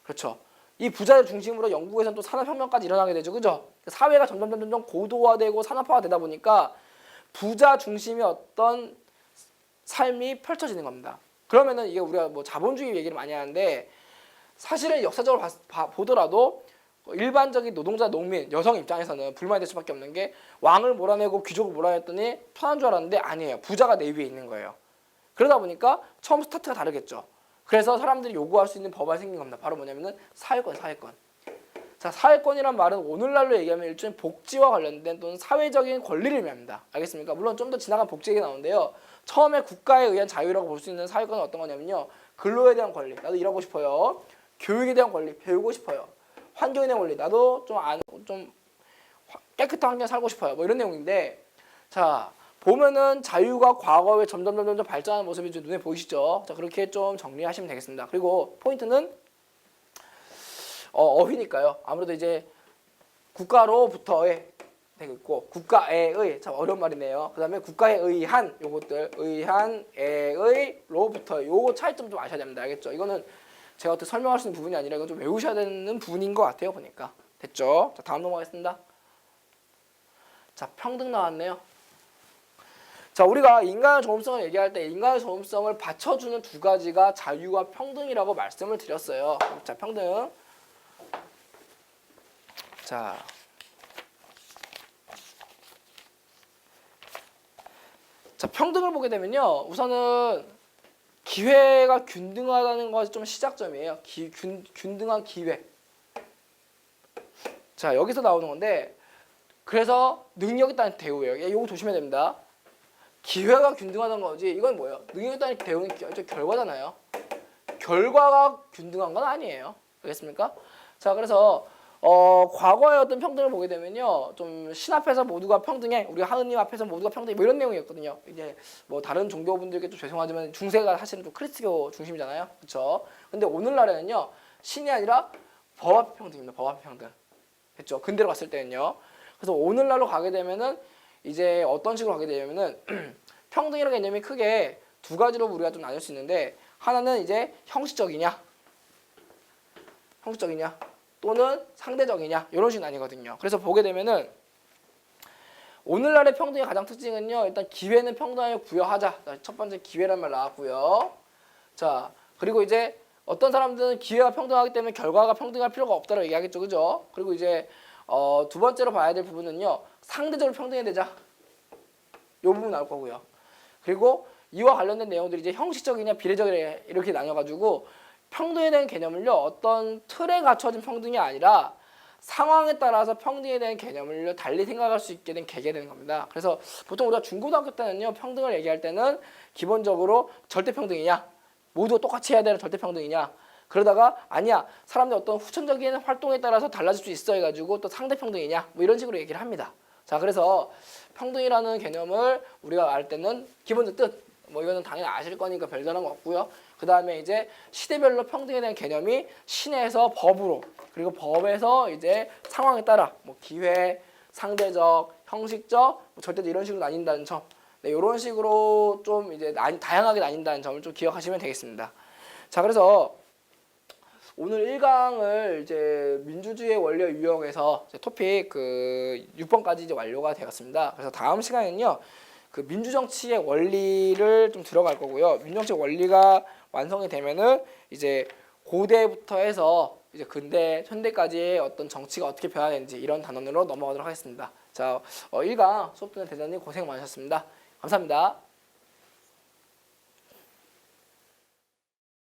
그렇죠. 이 부자를 중심으로 영국에서는 또 산업혁명까지 일어나게 되죠, 그죠? 사회가 점점 고도화되고 산업화되다 보니까 부자 중심의 어떤 삶이 펼쳐지는 겁니다. 그러면은 이게 우리가 뭐 자본주의 얘기를 많이 하는데 사실은 역사적으로 보더라도 일반적인 노동자, 농민, 여성 입장에서는 불만이 될 수밖에 없는 게 왕을 몰아내고 귀족을 몰아냈더니 편한 줄 알았는데 아니에요. 부자가 내 위에 있는 거예요. 그러다 보니까 처음 스타트가 다르겠죠. 그래서 사람들이 요구할 수 있는 법안이 생긴 겁니다. 바로 뭐냐면은 사회권. 자, 사회권이란 말은 오늘날로 얘기하면 일종의 복지와 관련된 또는 사회적인 권리를 의미합니다. 알겠습니까? 물론 좀 더 지나간 복지 얘기가 나오는데요. 처음에 국가에 의한 자유라고 볼 수 있는 사회권은 어떤 거냐면요. 근로에 대한 권리, 나도 일하고 싶어요. 교육에 대한 권리, 배우고 싶어요. 환경에 대한 권리, 나도 좀 깨끗한 환경에 살고 싶어요. 뭐 이런 내용인데, 자, 보면은 자유가 과거에 점점 발전하는 모습이 좀 눈에 보이시죠? 자, 그렇게 좀 정리하시면 되겠습니다. 그리고 포인트는 어휘니까요. 아무래도 이제 국가로부터의 되고 있고 국가에의, 참 어려운 말이네요. 그 다음에 국가에 의한 요것들, 의한에의 로부터 요거 차이점 좀 아셔야 됩니다. 알겠죠? 이거는 제가 어떻게 설명할 수 있는 부분이 아니라 이거 좀 외우셔야 되는 부분인 것 같아요. 보니까. 됐죠? 자, 다음 넘어가겠습니다. 자, 평등 나왔네요. 자, 우리가 인간의 존엄성을 얘기할 때 인간의 존엄성을 받쳐주는 두 가지가 자유와 평등이라고 말씀을 드렸어요. 자, 평등. 자, 평등을 보게 되면요. 우선은 기회가 균등하다는 것이 좀 시작점이에요. 균등한 기회. 자, 여기서 나오는 건데 그래서 능력 있다는 대우예요. 이거 조심해야 됩니다. 기회가 균등하다는 거지. 이건 뭐예요? 능력 있다는 대우는 결과잖아요. 결과가 균등한 건 아니에요. 알겠습니까? 자, 그래서 과거의 어떤 평등을 보게 되면요, 좀 신 앞에서 모두가 평등해, 우리 하느님 앞에서 모두가 평등해, 뭐 이런 내용이었거든요. 이제 뭐 다른 종교분들께 좀 죄송하지만 중세가 사실은 좀 크리스교 중심이잖아요, 그렇죠? 근데 오늘날에는요, 신이 아니라 법 앞에 평등입니다. 법 앞에 평등, 됐죠? 근대로 갔을 때는요. 그래서 오늘날로 가게 되면은 이제 어떤 식으로 가게 되냐면은 평등이라는 개념이 크게 두 가지로 우리가 좀 나눌 수 있는데 하나는 이제 형식적이냐 또는 상대적이냐 이런 식이 나뉘거든요. 그래서 보게 되면은 오늘날의 평등의 가장 특징은요. 일단 기회는 평등하게 부여하자. 첫 번째 기회란 말 나왔고요. 자, 그리고 이제 어떤 사람들은 기회가 평등하기 때문에 결과가 평등할 필요가 없다고 얘기하겠죠. 그죠? 그리고 이제 두 번째로 봐야 될 부분은요. 상대적으로 평등해야 되자. 이 부분 나올 거고요. 그리고 이와 관련된 내용들이 이제 형식적이냐 비례적이냐 이렇게 나눠가지고 평등에 대한 개념을요. 어떤 틀에 갖춰진 평등이 아니라 상황에 따라서 평등에 대한 개념을 달리 생각할 수 있게 된 계기가 되는 겁니다. 그래서 보통 우리가 중고등학교 때는요. 평등을 얘기할 때는 기본적으로 절대평등이냐 모두 똑같이 해야 되는 절대평등이냐 그러다가 아니야 사람들의 어떤 후천적인 활동에 따라서 달라질 수 있어 해가지고 또 상대평등이냐 뭐 이런 식으로 얘기를 합니다. 자, 그래서 평등이라는 개념을 우리가 알 때는 기본적 뜻 뭐 이거는 당연히 아실 거니까 별다른 거 없고요. 그 다음에 이제 시대별로 평등에 대한 개념이 신에서 법으로 그리고 법에서 이제 상황에 따라 뭐 기회, 상대적, 형식적, 뭐 절대적 이런 식으로 나뉜다는 점, 네, 이런 식으로 좀 이제 다양하게 나뉜다는 점을 좀 기억하시면 되겠습니다. 자, 그래서 오늘 1강을 이제 민주주의의 원리와 유형에서 토픽 그 6번까지 이제 완료가 되었습니다. 그래서 다음 시간에는요. 그 민주정치의 원리를 좀 들어갈 거고요. 민주정치의 원리가 완성이 되면은 이제 고대부터 해서 이제 근대 현대까지의 어떤 정치가 어떻게 변화되는지 이런 단원으로 넘어가도록 하겠습니다. 자, 1강 수업 듣는 대장님 고생 많으셨습니다. 감사합니다.